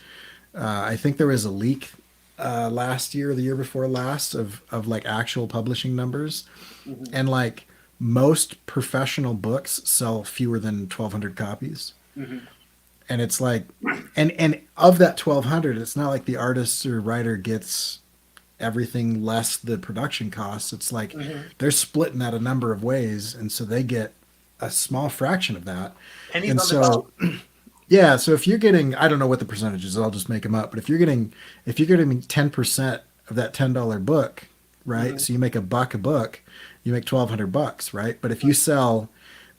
[SPEAKER 2] I think there was a leak last year, or the year before last, of like actual publishing numbers,
[SPEAKER 1] Mhm.
[SPEAKER 2] and like most professional books sell fewer than 1,200 copies.
[SPEAKER 1] Mhm.
[SPEAKER 2] And it's like, and of that 1,200, it's not like the artist or writer gets everything less the production costs. It's like
[SPEAKER 1] Mhm.
[SPEAKER 2] they're splitting that a number of ways, and so they get a small fraction of that.
[SPEAKER 1] Pennies
[SPEAKER 2] And
[SPEAKER 1] on the dollar.
[SPEAKER 2] so yeah, so if you're getting, I don't know what the percentage is, I'll just make them up, but if you're getting 10% of that $10 book, right?
[SPEAKER 1] Mhm.
[SPEAKER 2] So you make $1 a book, you make $1,200, right? But if you sell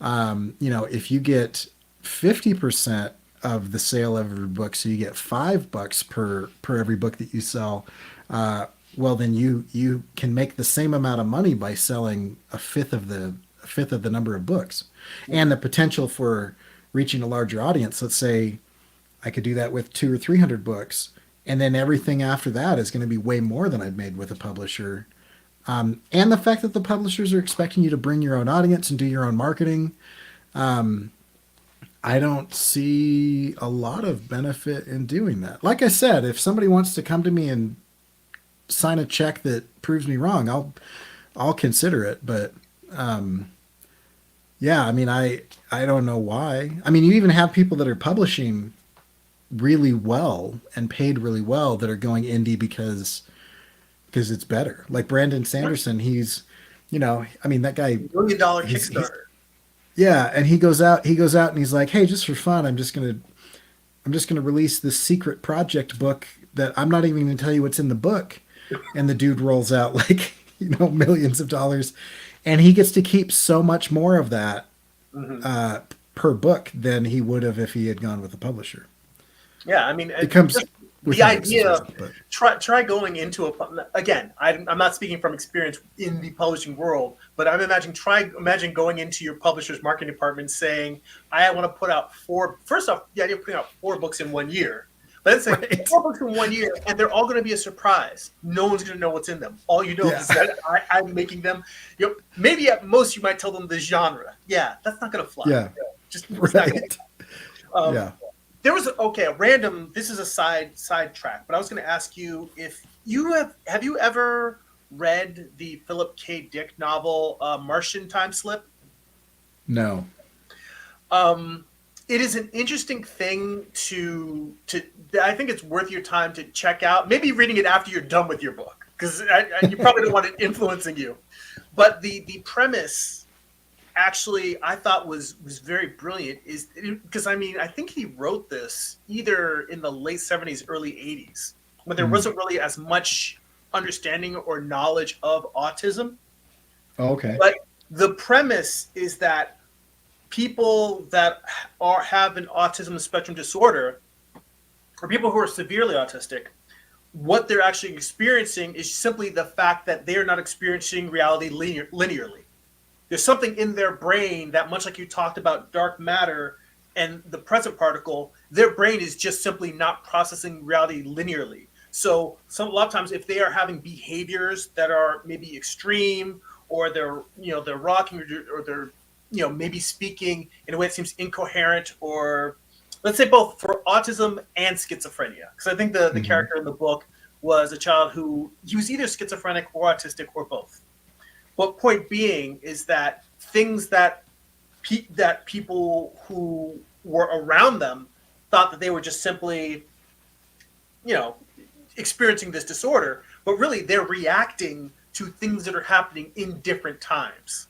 [SPEAKER 2] if you get 50% of the sale of every book, so you get $5 per every book that you sell, uh, well then you can make the same amount of money by selling a fifth of the number of books, and the potential for reaching a larger audience. Let's say I could do that with 200 or 300 books, and then everything after that is going to be way more than I've made with a publisher. And the fact that the publishers are expecting you to bring your own audience and do your own marketing, I don't see a lot of benefit in doing that. Like I said, if somebody wants to come to me and sign a check that proves me wrong, I'll consider it. But yeah, I mean, I don't know why. I mean, you even have people that are publishing really well and paid really well that are going indie because it's better. Like Brandon Sanderson, I mean, that guy,
[SPEAKER 1] $1 million
[SPEAKER 2] he's
[SPEAKER 1] Kickstarter.
[SPEAKER 2] yeah, and he goes out and he's like, hey, just for fun, I'm just gonna release this secret project book that I'm not even gonna tell you what's in the book, and the dude rolls out like millions of dollars, and he gets to keep so much more of that
[SPEAKER 1] Mhm.
[SPEAKER 2] uh, per book than he would have if he had gone with a publisher.
[SPEAKER 1] Yeah, I mean,
[SPEAKER 2] It comes
[SPEAKER 1] just
[SPEAKER 2] with
[SPEAKER 1] the
[SPEAKER 2] him makes his
[SPEAKER 1] idea.
[SPEAKER 2] reason, but
[SPEAKER 1] Try going into again. I'm not speaking from experience in the publishing world, but I'm imagining imagine going into your publisher's marketing department saying, "I want to put out four." First off, the idea of putting out 4 books in one year, Let's say
[SPEAKER 2] Right.
[SPEAKER 1] 4 books in 1 year, and they're all going to be a surprise. No one's going to know what's in them. All you know
[SPEAKER 2] Yeah.
[SPEAKER 1] is that I'm making them. Maybe at most you might tell them the genre. Yeah, that's not going to fly.
[SPEAKER 2] Yeah.
[SPEAKER 1] Just it's not going
[SPEAKER 2] Right.
[SPEAKER 1] to.
[SPEAKER 2] Yeah.
[SPEAKER 1] There was a random. This is a side track, but I was going to ask you if you have you ever read the Philip K. Dick novel Martian Time Slip?
[SPEAKER 2] No.
[SPEAKER 1] Um, it is an interesting thing to I think it's worth your time to check out. Maybe reading it after you're done with your book, because you probably don't want it influencing you. But the premise actually I thought was very brilliant. Is because I think he wrote this either in the late 70s, early 80s, when there wasn't really as much understanding or knowledge of autism.
[SPEAKER 2] Oh, okay.
[SPEAKER 1] But the premise is that people that have an autism spectrum disorder, or people who are severely autistic, what they're actually experiencing is simply the fact that they are not experiencing reality linearly. There's something in their brain that, much like you talked about dark matter and the present particle, their brain is just simply not processing reality linearly. So a lot of times, if they are having behaviors that are maybe extreme, or they're rocking, or they're maybe speaking in a way that seems incoherent, or let's say both for autism and schizophrenia, because I think the character in the book was a child who he was either schizophrenic or autistic or both. But point being is that things that people who were around them thought that they were just simply, experiencing this disorder, but really they're reacting to things that are happening in different times.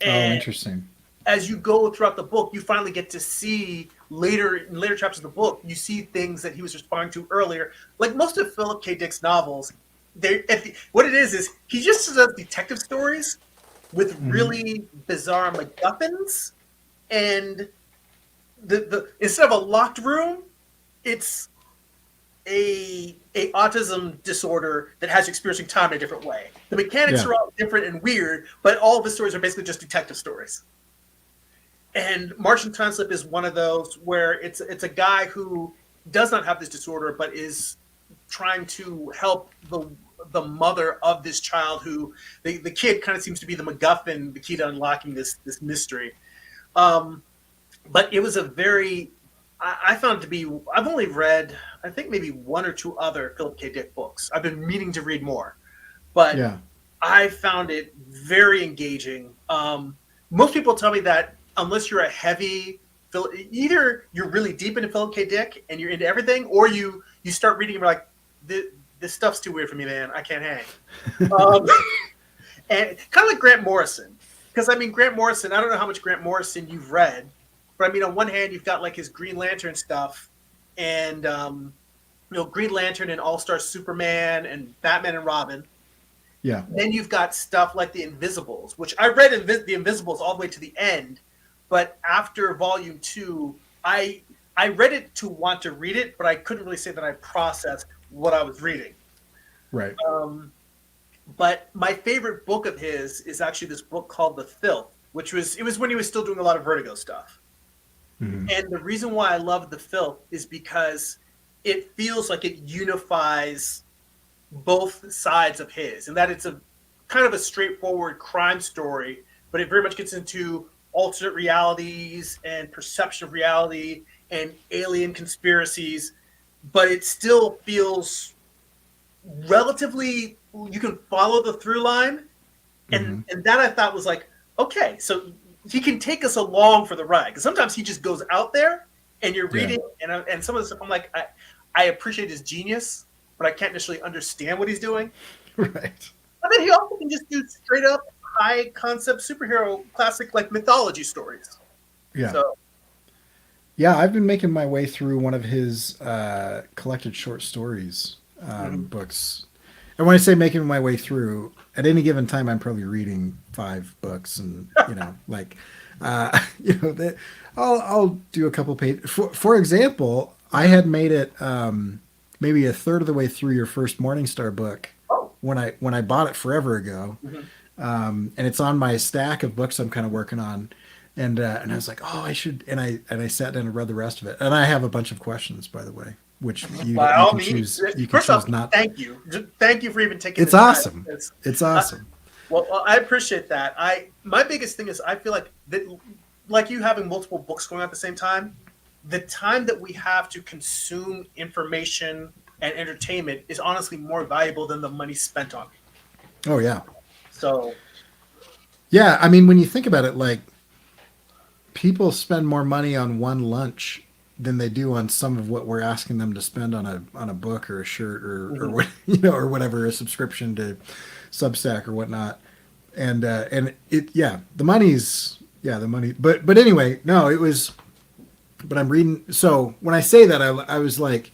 [SPEAKER 2] Oh,
[SPEAKER 1] And
[SPEAKER 2] interesting.
[SPEAKER 1] as you go throughout the book, you finally get to see in later chapters of the book, you see things that he was responding to earlier. Like most of Philip K. Dick's novels, what it is he just does detective stories with really bizarre MacGuffins, and the instead of a locked room, it's a autism disorder that has you experiencing time in a different way. The mechanics are all different and weird, but all of the stories are basically just detective stories. And Martian Time Slip is one of those where it's a guy who does not have this disorder, but is trying to help the mother of this child, who the kid kind of seems to be the MacGuffin, the key to unlocking this mystery. But it was a very, I found it to be, I've only read, I think maybe one or two other Philip K. Dick books. I've been meaning to read more, but I found it very engaging. Most people tell me that unless you're a heavy, either you're really deep into Philip K. Dick and you're into everything, or you start reading and you're like, this stuff's too weird for me, man. I can't hang. And kind of like Grant Morrison, because Grant Morrison, I don't know how much Grant Morrison you've read, but on one hand, you've got like his Green Lantern stuff, and Green Lantern and All-Star Superman and Batman and Robin.
[SPEAKER 2] Yeah.
[SPEAKER 1] Then you've got stuff like the Invisibles, which I read the Invisibles all the way to the end, but after volume 2, I read it to want to read it, but I couldn't really say that I processed what I was reading.
[SPEAKER 2] Right.
[SPEAKER 1] But my favorite book of his is actually this book called The Filth, which was when he was still doing a lot of Vertigo stuff. And the reason why I love The Filth is because it feels like it unifies both sides of his, and that it's a kind of a straightforward crime story, but it very much gets into alternate realities and perception of reality and alien conspiracies, but it still feels relatively, you can follow the through line, and that I thought was like, okay, so he can take us along for the ride, because sometimes he just goes out there and you're reading, and some of the stuff I'm like, I appreciate his genius, but I can't necessarily understand what he's doing.
[SPEAKER 2] Right.
[SPEAKER 1] But then he also can just do straight up high concept superhero classic like mythology stories.
[SPEAKER 2] Yeah.
[SPEAKER 1] So,
[SPEAKER 2] yeah, I've been making my way through one of his collected short stories books. And when I say making my way through, at any given time, I'm probably reading 5 books, and I'll do a couple pages. For example, I had made it maybe a third of the way through your first Morningstar book when I bought it forever ago, and it's on my stack of books I'm kind of working on, and I was like, oh, I should, and I sat down and read the rest of it, and I have a bunch of questions, by the way, which
[SPEAKER 1] By
[SPEAKER 2] you
[SPEAKER 1] all
[SPEAKER 2] can
[SPEAKER 1] means.
[SPEAKER 2] choose. You can
[SPEAKER 1] First off,
[SPEAKER 2] choose not.
[SPEAKER 1] thank you. Thank you for even taking
[SPEAKER 2] It's
[SPEAKER 1] the time.
[SPEAKER 2] awesome. It's awesome.
[SPEAKER 1] Well, I appreciate that. My biggest thing is I feel like that, like you having multiple books going on at the same time, the time that we have to consume information and entertainment is honestly more valuable than the money spent on it.
[SPEAKER 2] Oh yeah.
[SPEAKER 1] So
[SPEAKER 2] Yeah, I mean, when you think about it, like people spend more money on one lunch than they do on some of what we're asking them to spend on a book or a shirt or
[SPEAKER 1] mhm.
[SPEAKER 2] what or whatever, a subscription to Substack or whatnot. And it the money's the money. But anyway, no, it was. But I'm reading. So when I say that, I was like,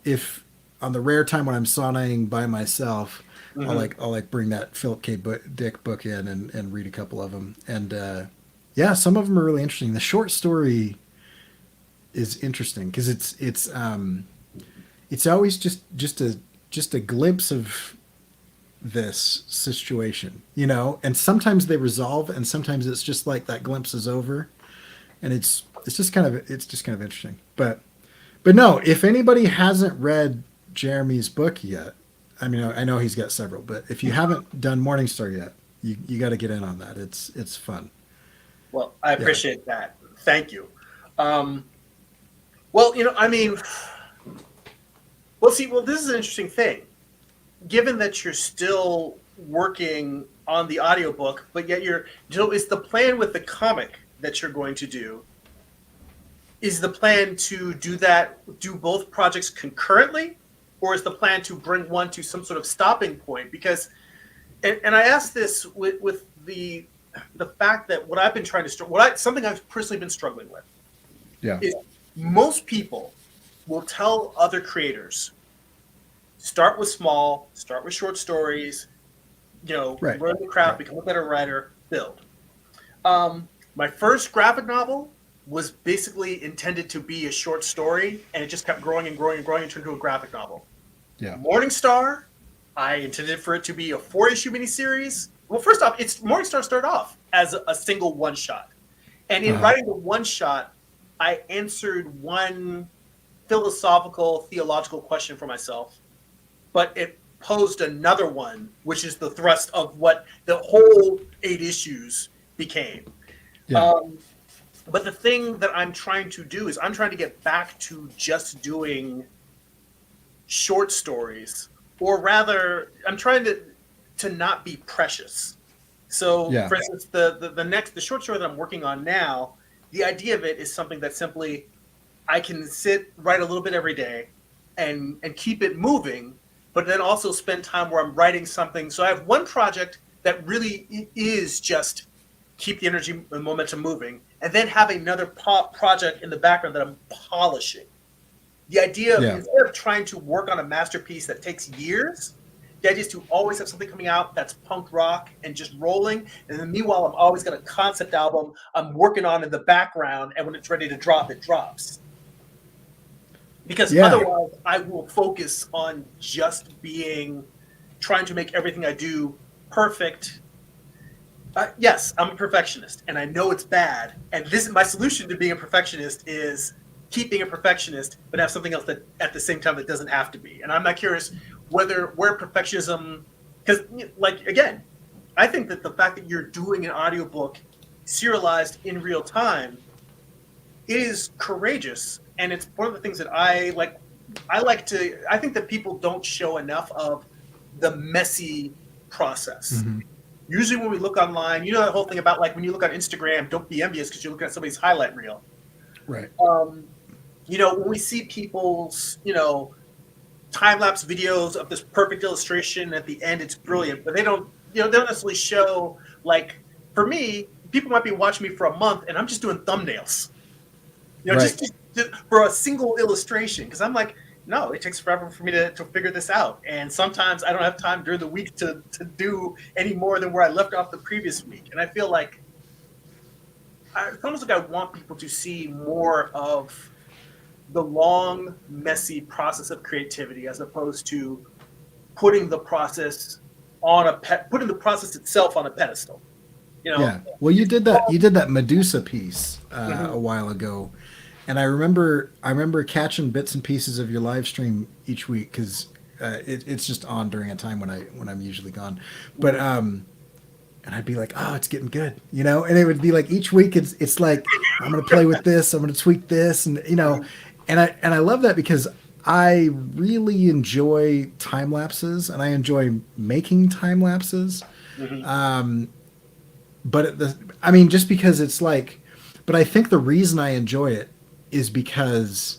[SPEAKER 2] if on the rare time when I'm saunaing by myself,
[SPEAKER 1] Mhm.
[SPEAKER 2] I'll like bring that Philip K. Dick book in and read a couple of them. And yeah, some of them are really interesting. The short story is interesting because it's always just a glimpse of this situation, and sometimes they resolve, and sometimes it's just like that glimpse is over, and it's just kind of interesting. But no, if anybody hasn't read Jeremy's book yet, I mean, I know he's got several, but if you haven't done Morningstar yet, you got to get in on that. It's fun.
[SPEAKER 1] Well, I
[SPEAKER 2] Yeah.
[SPEAKER 1] appreciate that. Thank you. Um, well, I mean, well, this is an interesting thing. Given that you're still working on the audiobook, but yet is the plan with the comic that you're going to do, is the plan to do both projects concurrently, or is the plan to bring one to some sort of stopping point? Because, and I ask this with the fact that what I've been trying to, something I've personally been struggling with
[SPEAKER 2] Yeah.
[SPEAKER 1] is most people will tell other creators, start with small, start with short stories,
[SPEAKER 2] Right.
[SPEAKER 1] learn the craft, become a better writer, build. My first graphic novel was basically intended to be a short story, and it just kept growing and growing and growing and turned into a graphic novel.
[SPEAKER 2] Yeah.
[SPEAKER 1] Morningstar, I intended for it to be a 4-issue miniseries. Well, first off, Morningstar started off as a single one shot, and in writing the one shot, I answered one philosophical, theological question for myself, but it posed another one, which is the thrust of what the whole 8 issues became.
[SPEAKER 2] Yeah.
[SPEAKER 1] But the thing that I'm trying to do is I'm trying to get back to just doing short stories, or rather, I'm trying to not be precious. So,
[SPEAKER 2] Yeah.
[SPEAKER 1] for instance, the short story that I'm working on now, the idea of it is something that simply I can write a little bit every day, and keep it moving, but then also spend time where I'm writing something. So I have one project that really is just keep the energy and momentum moving, and then have another project in the background that I'm polishing. The idea of, instead of trying to work on a masterpiece that takes years, the idea is to always have something coming out that's punk rock and just rolling. And then meanwhile, I'm always got a concept album I'm working on in the background, and when it's ready to drop, it drops. Because otherwise, I will focus on just trying to make everything I do perfect. Yes, I'm a perfectionist, and I know it's bad. And my solution to being a perfectionist is keep being a perfectionist, but have something else that at the same time that doesn't have to be. And I'm not curious where perfectionism, because again, I think that the fact that you're doing an audiobook serialized in real time is courageous, and it's one of the things that I like. I think that people don't show enough of the messy process.
[SPEAKER 2] Mm-hmm.
[SPEAKER 1] Usually when we look online, that whole thing about when you look on Instagram, don't be envious because you're looking at somebody's highlight reel.
[SPEAKER 2] Right.
[SPEAKER 1] When we see people's, time-lapse videos of this perfect illustration at the end, it's brilliant, but they don't necessarily show, for me, people might be watching me for a month and I'm just doing thumbnails. Just for a single illustration, because I'm like, no, it takes forever for me to figure this out. And sometimes I don't have time during the week to do any more than where I left off the previous week. And I feel like it's almost like I want people to see more of the long, messy process of creativity, as opposed to putting the process itself on a pedestal.
[SPEAKER 2] Yeah. Well, you did that Medusa piece a while ago, And I remember catching bits and pieces of your live stream each week because it's just on during a time when I'm usually gone. But and I'd be like, oh, it's getting good, you know. And it would be like each week it's like I'm gonna play with this, I'm gonna tweak this, and you know, and I love that because I really enjoy time lapses and I enjoy making time lapses.
[SPEAKER 1] Mhm.
[SPEAKER 2] But I mean, just because it's like, but I think the reason I enjoy it is because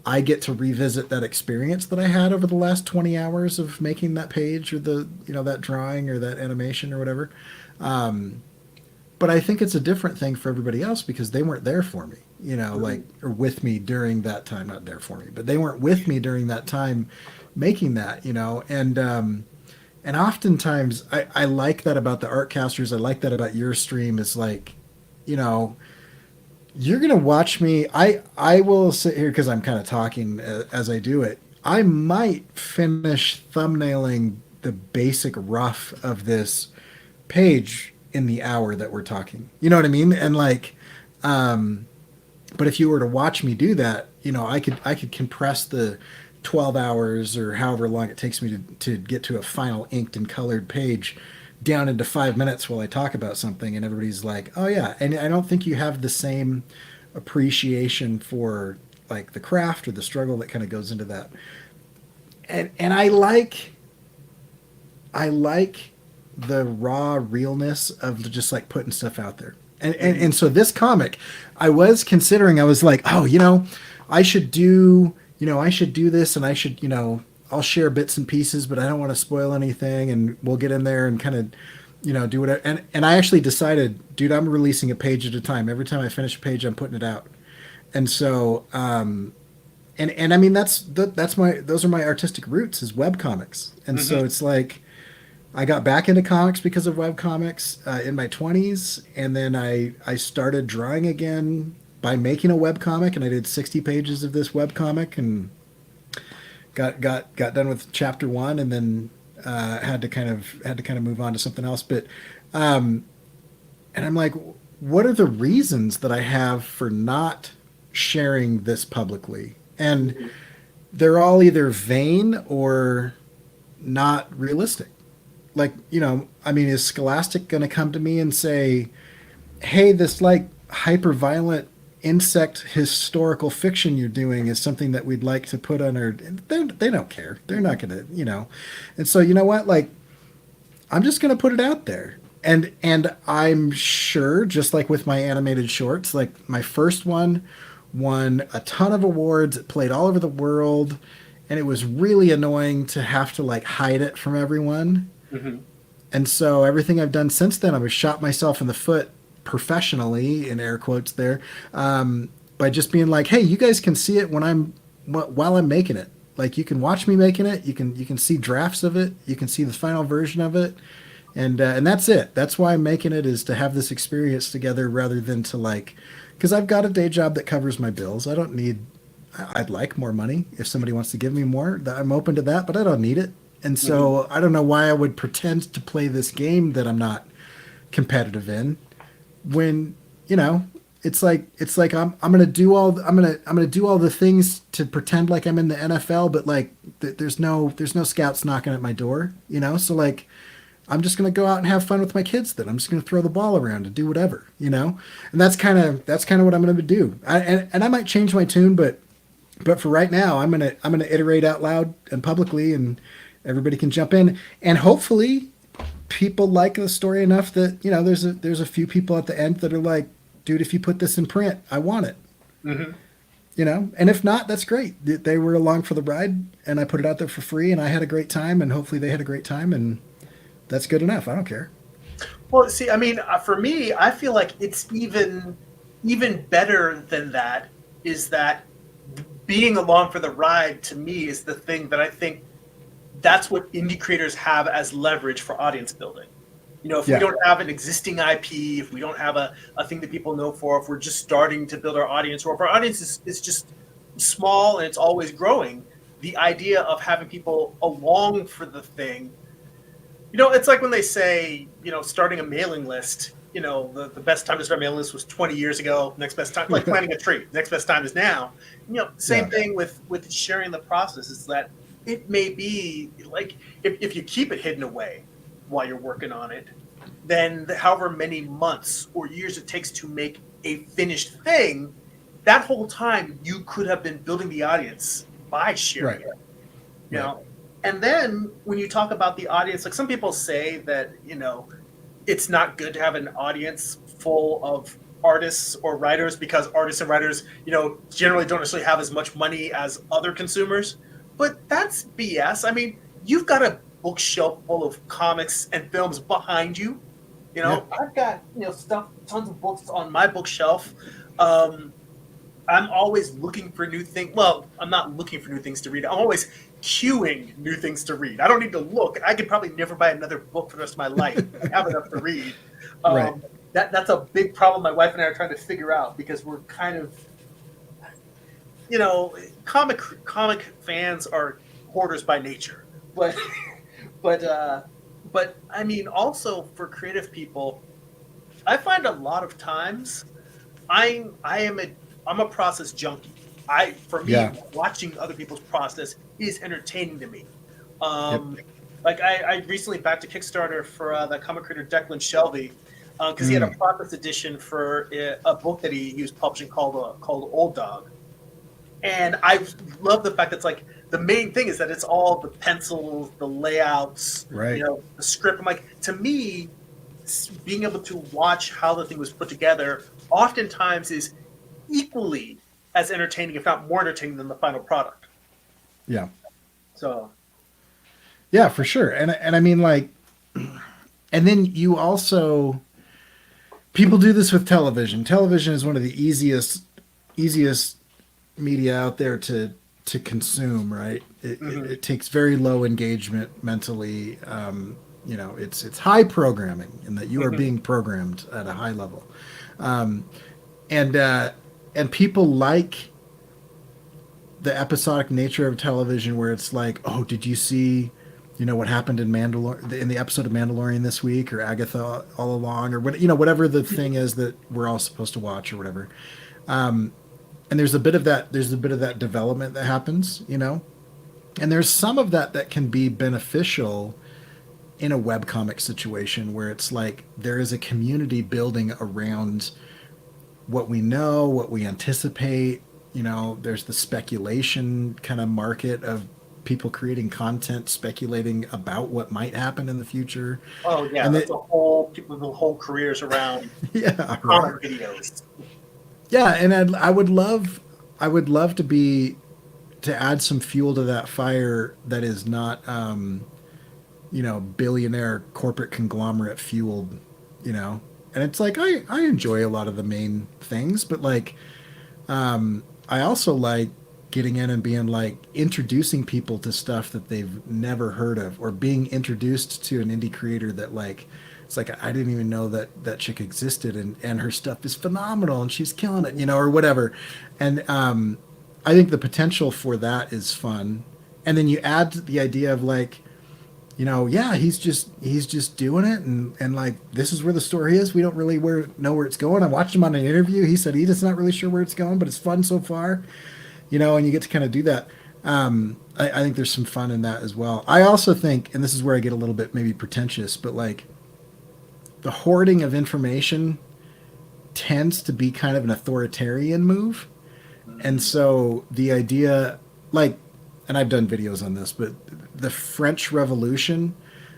[SPEAKER 2] I get to revisit that experience that I had over the last 20 hours of making that page or that drawing or that animation or whatever. But I think it's a different thing for everybody else because they weren't there for me, like, or with me during that time, not there for me, but they weren't with me during that time making that, and oftentimes I like that about the art casters. I like that about your stream is like, you know, you're gonna watch me. I will sit here because I'm kind of talking as I do it. I might finish thumbnailing the basic rough of this page in the hour that we're talking. You know what I mean? And like, but if you were to watch me do that, I could compress the 12 hours or however long it takes me to get to a final inked and colored page down into 5 minutes while I talk about something, and everybody's like, "Oh yeah," and I don't think you have the same appreciation for like the craft or the struggle that kind of goes into that. And I like the raw realness of just like putting stuff out there. And so this comic, I was considering, I was like, oh, I should do, I should do this, and I should, I'll share bits and pieces, but I don't want to spoil anything, and we'll get in there and kind of, do whatever. And I actually decided, dude, I'm releasing a page at a time. Every time I finish a page, I'm putting it out. And so, and I mean those are my artistic roots is web comics, and so it's like I got back into comics because of web comics in my 20s, and then I started drawing again by making a web comic, and I did 60 pages of this web comic and got done with chapter one, and then had to kind of move on to something else. But and I'm like, what are the reasons that I have for not sharing this publicly? And they're all either vain or not realistic. Like, I mean, is Scholastic going to come to me and say, hey, this like hyper violent insect historical fiction you're doing is something that we'd like to put on our, they don't care. They're not going to. And so, you know what, like, I'm just going to put it out there. And I'm sure, just like with my animated shorts, like my first one won a ton of awards. It played all over the world, and it was really annoying to have to like hide it from everyone.
[SPEAKER 1] Mm-hmm.
[SPEAKER 2] And so everything I've done since then, I've shot myself in the foot professionally, in air quotes there, by just being like, hey, you guys can see it while I'm making it. Like, you can watch me making it. You can see drafts of it. You can see the final version of it. And that's it. That's why I'm making it, is to have this experience together rather than to like, because I've got a day job that covers my bills. I don't need, I'd like more money. If somebody wants to give me more, I'm open to that, but I don't need it. And so I don't know why I would pretend to play this game that I'm not competitive in when, it's like I'm going to do all the things to pretend like I'm in the NFL, but like there's no scouts knocking at my door, So like, I'm just going to go out and have fun with my kids then. I'm just going to throw the ball around and do whatever, And that's kind of what I'm going to do. And I might change my tune, but for right now, I'm going to iterate out loud and publicly, and everybody can jump in. And hopefully people like the story enough that, there's a few people at the end that are like, dude, if you put this in print, I want it.
[SPEAKER 1] Mm-hmm.
[SPEAKER 2] And if not, that's great. They were along for the ride, and I put it out there for free, and I had a great time, and hopefully they had a great time, and that's good enough. I don't care.
[SPEAKER 1] Well, see, I mean, for me, I feel like it's even better than that, is that being along for the ride to me is the thing that I think that's what indie creators have as leverage for audience building. If we don't have an existing IP, if we don't have a thing that people know for, if we're just starting to build our audience, or if our audience is just small and it's always growing, the idea of having people along for the thing, it's like when they say, starting a mailing list, the best time to start mailing lists was 20 years ago. Next best time, like planting a tree. Next best time is now. Same thing with sharing the process is that it may be like if you keep it hidden away while you're working on it, then however many months or years it takes to make a finished thing, that whole time you could have been building the audience by sharing it. You know, and then when you talk about the audience, like some people say that it's not good to have an audience full of artists or writers because artists and writers, generally don't necessarily have as much money as other consumers. But that's BS. I mean, you've got a bookshelf full of comics and films behind you. I've got tons of books on my bookshelf. I'm always looking for new things. Well, I'm not looking for new things to read. I'm always queuing new things to read. I don't need to look. I could probably never buy another book for the rest of my life. I have enough to read. That's a big problem my wife and I are trying to figure out because we're kind of, comic fans are hoarders by nature. But I mean, also for creative people, I find a lot of times I'm a process junkie. For me, watching other people's process is entertaining to me. Like I recently backed a Kickstarter for the comic creator Declan Shelby because he had a process edition for a book that he was publishing called Old Dog, and I love the fact that it's like the main thing is that it's all the pencils, the layouts, the script. I'm like, to me, being able to watch how the thing was put together oftentimes is equally as entertaining, if not more entertaining, than the final product.
[SPEAKER 2] Yeah.
[SPEAKER 1] So.
[SPEAKER 2] Yeah, for sure, and I mean, like, and then you also, people do this with television. Television is one of the easiest media out there to consume, right? It takes very low engagement mentally. It's high programming in that you are being programmed at a high level, and people like the episodic nature of television, where it's like, oh, did you see, what happened in the episode of Mandalorian this week, or Agatha all along, or whatever the thing is that we're all supposed to watch or whatever. And there's a bit of that development that happens, and there's some of that can be beneficial in a webcomic situation where it's like there is a community building around what we know, what we anticipate. There's the speculation kind of market of people creating content, speculating about what might happen in the future.
[SPEAKER 1] Oh yeah, and the whole careers around comic videos.
[SPEAKER 2] Yeah, and I would love to add some fuel to that fire that is not billionaire corporate conglomerate fueled, and it's like I enjoy a lot of the main things, but like I also like getting in and being like introducing people to stuff that they've never heard of, or being introduced to an indie creator that like, it's like, I didn't even know that chick existed, and her stuff is phenomenal and she's killing it, or whatever. And I think the potential for that is fun. And then you add the idea of like, he's just doing it, and like, this is where the story is. We don't really know where it's going. I watched him on an interview. He said he's not really sure where it's going, but it's fun so far, and you get to kind of do that. I think there's some fun in that as well. I also think, and this is where I get a little bit maybe pretentious, but like the hoarding of information tends to be kind of an authoritarian move. And so the idea, like, and I've done videos on this, but the French Revolution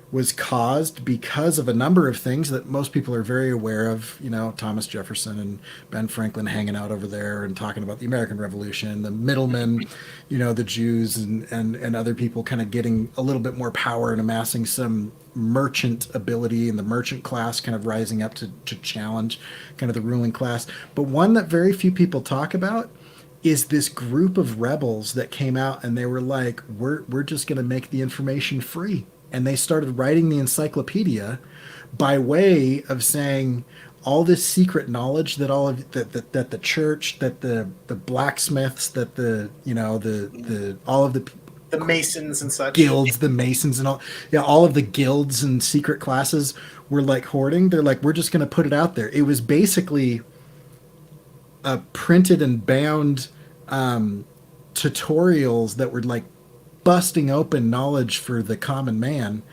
[SPEAKER 2] was caused because of a number of things that most people are very aware of, Thomas Jefferson and Ben Franklin hanging out over there and talking about the American Revolution, the middlemen, the Jews and other people kind of getting a little bit more power and amassing some merchant ability, and the merchant class kind of rising up to challenge kind of the ruling class. But one that very few people talk about is this group of rebels that came out and they were like, we're just going to make the information free. And they started writing the encyclopedia by way of saying all this secret knowledge that that the church, that the blacksmiths, that the all of the
[SPEAKER 1] the Masons and such.
[SPEAKER 2] guilds, the Masons and all, yeah, all of the guilds and secret classes were like hoarding. They're like, we're just going to put it out there. It was basically printed and bound tutorials that were like busting open knowledge for the common man.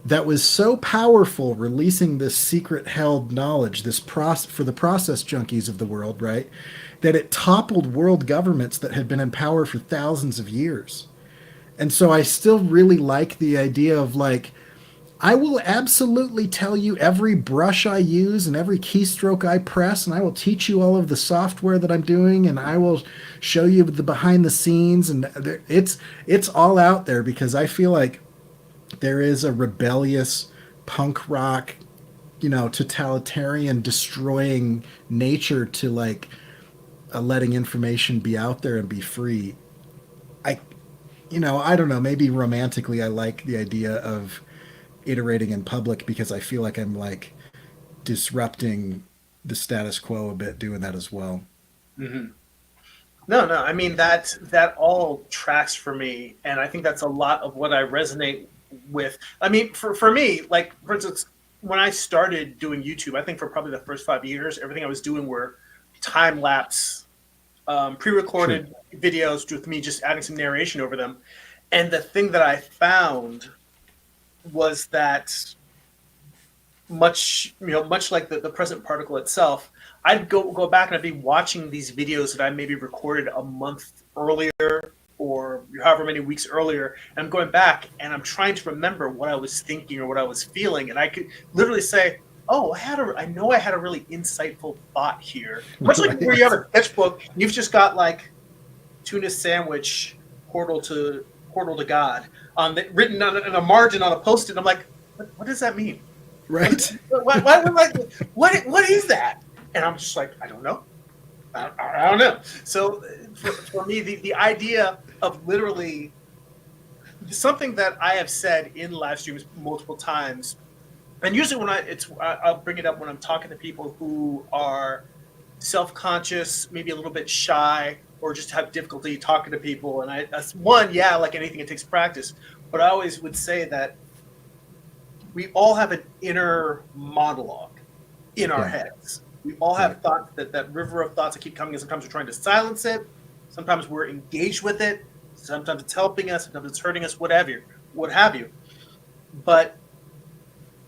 [SPEAKER 2] That was so powerful, releasing this secret held knowledge, this for the process junkies of the world, right? That it toppled world governments that had been in power for thousands of years. And so I still really like the idea of like, I will absolutely tell you every brush I use and every keystroke I press, and I will teach you all of the software that I'm doing, and I will show you the behind the scenes, and it's all out there because I feel like there is a rebellious punk rock, totalitarian destroying nature to like letting information be out there and be free. I I don't know, maybe romantically I like the idea of iterating in public because I feel like I'm like disrupting the status quo a bit doing that as well.
[SPEAKER 1] Mm-hmm. No, I mean that all tracks for me, and I think that's a lot of what I resonate with. I mean, for me, like for instance, when I started doing YouTube, I think for probably the first 5 years, everything I was doing were time lapse, pre-recorded videos with me just adding some narration over them. And the thing that I found was that much like the present particle itself, I'd go back and I'd be watching these videos that I maybe recorded a month earlier or however many weeks earlier, and I'm going back and I'm trying to remember what I was thinking or what I was feeling, and I could literally say, "Oh, I know I had a really insightful thought here." Much like where you have a sketchbook, you've just got like tuna sandwich, portal to God, written on a margin on a post-it. I'm like, what does that mean?
[SPEAKER 2] Right?
[SPEAKER 1] What is that? And I'm just like, I don't know. I don't know. So for me, the idea of literally something that I have said in live streams multiple times, and usually when I'll bring it up when I'm talking to people who are self-conscious, maybe a little bit shy, or just have difficulty talking to people. And like anything, it takes practice. But I always would say that we all have an inner monologue in our heads. We all have thoughts, that river of thoughts that keep coming, and sometimes we're trying to silence it. Sometimes we're engaged with it. Sometimes it's helping us. Sometimes it's hurting us, what have you. But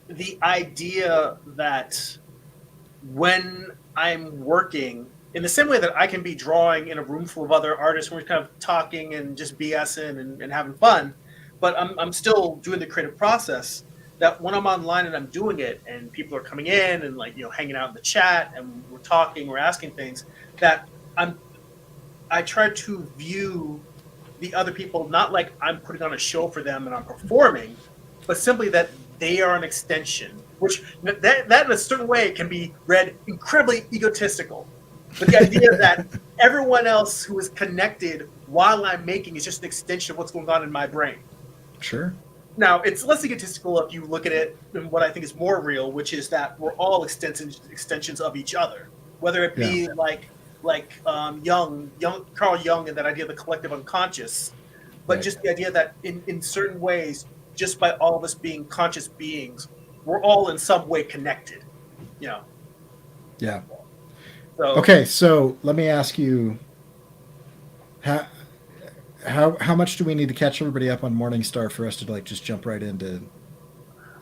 [SPEAKER 1] the idea that when I'm working, in the same way that I can be drawing in a room full of other artists, we're kind of talking and just BSing and having fun, but I'm still doing the creative process. That when I'm online and I'm doing it and people are coming in and hanging out in the chat and we're talking, we're asking things, that I try to view the other people not like I'm putting on a show for them and I'm performing, but simply that they are an extension, which that in a certain way can be read incredibly egotistical. But the idea that everyone else who is connected while I'm making is just an extension of what's going on in my brain.
[SPEAKER 2] Sure.
[SPEAKER 1] Now, it's less egotistical if you look at it in what I think is more real, which is that we're all extensions of each other, whether it be like Carl Jung and that idea of the collective unconscious, but just the idea that in certain ways, just by all of us being conscious beings, we're all in some way connected. Yeah. So,
[SPEAKER 2] okay, so let me ask you, how much do we need to catch everybody up on Morningstar for us to like just jump right into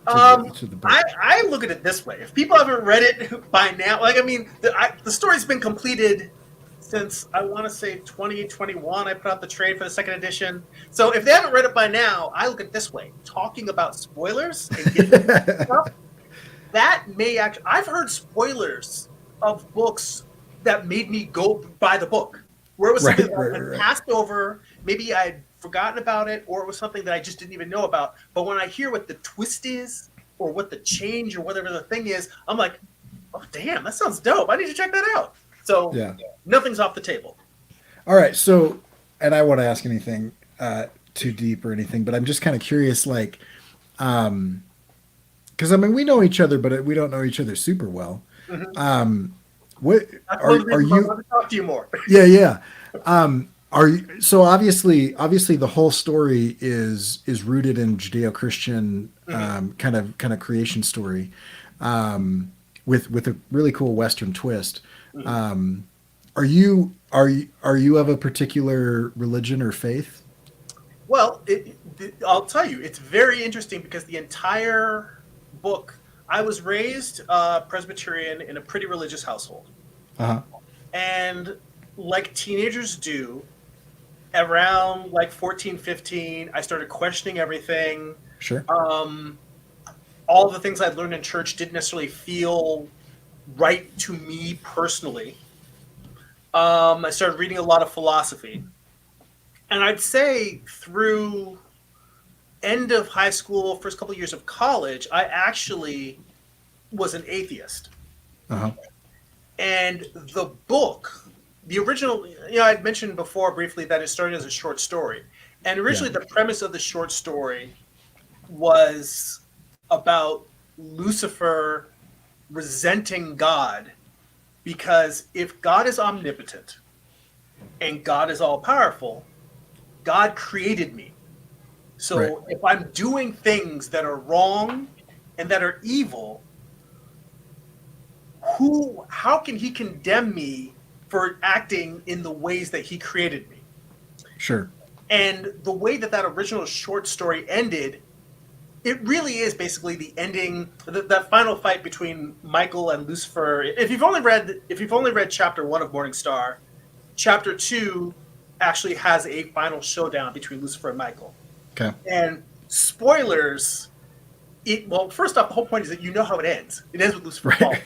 [SPEAKER 2] the book?
[SPEAKER 1] I look at it this way: if people haven't read it by now, the story's been completed since I want to say 2021. I put out the trade for the second edition. So if they haven't read it by now, I look at it this way: talking about spoilers and getting stuff, that may actually. I've heard spoilers of books that made me go buy the book, where it was something that I passed over. Maybe I had forgotten about it, or it was something that I just didn't even know about. But when I hear what the twist is, or what the change, or whatever the thing is, I'm like, oh, damn, that sounds dope. I need to check that out. So nothing's off the table.
[SPEAKER 2] All right. So, and I won't ask anything too deep or anything, but I'm just kind of curious, like, because we know each other, but we don't know each other super well.
[SPEAKER 1] Mm-hmm.
[SPEAKER 2] What are you?
[SPEAKER 1] I want to talk to you more.
[SPEAKER 2] Yeah. Are you, so obviously the whole story is rooted in Judeo-Christian
[SPEAKER 1] Mhm.
[SPEAKER 2] kind of creation story, with a really cool Western twist.
[SPEAKER 1] Mhm.
[SPEAKER 2] Um, are you of a particular religion or faith?
[SPEAKER 1] Well, I'll tell you, it's very interesting because the entire book, I was raised Presbyterian in a pretty religious household.
[SPEAKER 2] Uh-huh.
[SPEAKER 1] And like teenagers do, around like 14, 15, I started questioning everything.
[SPEAKER 2] Sure.
[SPEAKER 1] Um, all the things I'd learned in church didn't necessarily feel right to me personally. I started reading a lot of philosophy. And I'd say through end of high school, first couple of years of college, I actually was an atheist.
[SPEAKER 2] Uh-huh.
[SPEAKER 1] And the book, the original, I'd mentioned before briefly that it started as a short story. And
[SPEAKER 2] Yeah.
[SPEAKER 1] originally, the premise of the short story was about Lucifer resenting God because if God is omnipotent and God is all powerful, God created me.
[SPEAKER 2] Right.
[SPEAKER 1] So if I'm doing things that are wrong and that are evil, how can he condemn me for acting in the ways that he created me?
[SPEAKER 2] Sure.
[SPEAKER 1] And the way that that original short story ended, it really is basically the ending, that final fight between Michael and Lucifer. If you've only read chapter 1 of Morning Star, chapter 2 actually has a final showdown between Lucifer and Michael.
[SPEAKER 2] Okay.
[SPEAKER 1] And spoilers, well, first off, the whole point is that you know how it ends. It ends with Lucifer falling.
[SPEAKER 2] Right.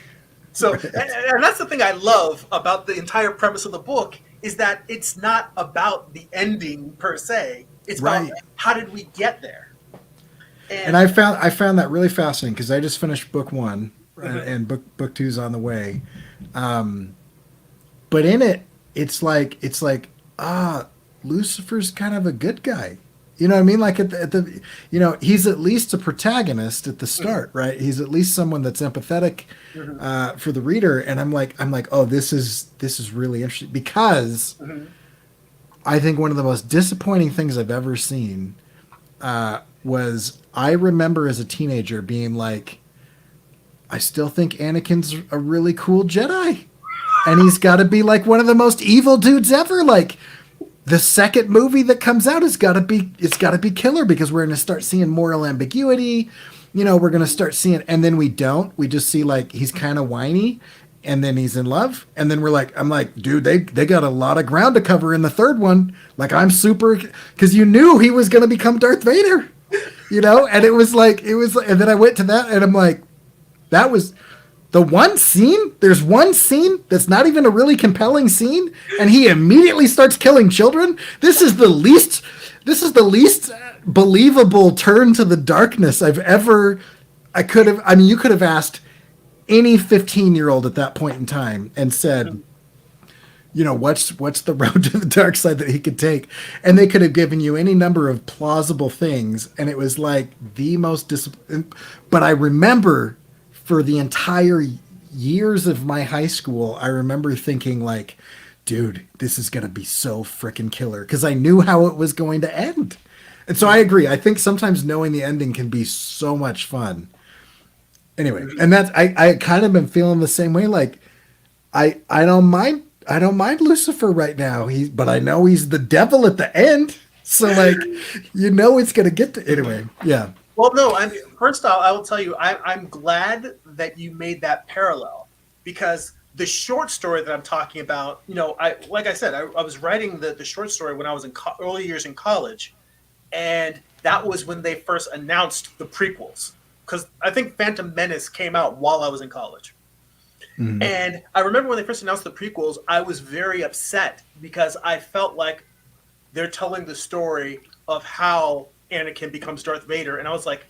[SPEAKER 1] So,
[SPEAKER 2] Right.
[SPEAKER 1] and that's the thing I love about the entire premise of the book is that it's not about the ending per se. It's about
[SPEAKER 2] Right.
[SPEAKER 1] how did we get there.
[SPEAKER 2] And
[SPEAKER 1] And
[SPEAKER 2] I found that really fascinating because I just finished book one,
[SPEAKER 1] mhm,
[SPEAKER 2] and book two's on the way. Um, but in it, it's like Lucifer's kind of a good guy. You know what I mean? Like he's at least a protagonist at the
[SPEAKER 1] mhm,
[SPEAKER 2] start, right? He's at least someone that's empathetic
[SPEAKER 1] mhm,
[SPEAKER 2] for the reader, and I'm like, oh, this is really interesting because
[SPEAKER 1] mhm,
[SPEAKER 2] I think one of the most disappointing things I've ever seen was I remember as a teenager being like, I still think Anakin's a really cool Jedi. And he's got to be like one of the most evil dudes ever. Like the second movie that comes out it's got to be killer because we're going to start seeing moral ambiguity. We're going to start seeing, and then we don't. We just see like he's kind of whiny, and then he's in love, and then I'm like, dude, they got a lot of ground to cover in the third one. Like I'm super because you knew he was going to become Darth Vader, and and then I went to that, and I'm like, that was the one scene. There's one scene that's not even a really compelling scene, and he immediately starts killing children. This is the least believable turn to the darkness I've ever. I mean, you could have asked any 15-year-old at that point in time and said,
[SPEAKER 1] mhm.
[SPEAKER 2] what's the road to the dark side that he could take, and they could have given you any number of plausible things, and it was like the most disappointing. But I remember for the entire years of my high school, I remember thinking like, dude, this is going to be so freaking killer because I knew how it was going to end. And so I
[SPEAKER 1] Mhm.
[SPEAKER 2] agree. I think sometimes knowing the ending can be so much fun. Anyway,
[SPEAKER 1] Mhm.
[SPEAKER 2] and I kind of been feeling the same way. Like I don't mind Lucifer right now. But I know he's the devil at the end. So like, it's gonna get to anyway. Yeah.
[SPEAKER 1] Well, no. I mean, first off, I will tell you, I'm glad that you made that parallel because the short story that I'm talking about, like I said, I was writing the short story when I was in early years in college, and that was when they first announced the prequels because I think Phantom Menace came out while I was in college.
[SPEAKER 2] Mhm.
[SPEAKER 1] And I remember when they first announced the prequels, I was very upset because I felt like they're telling the story of how Anakin becomes Darth Vader, and I was like,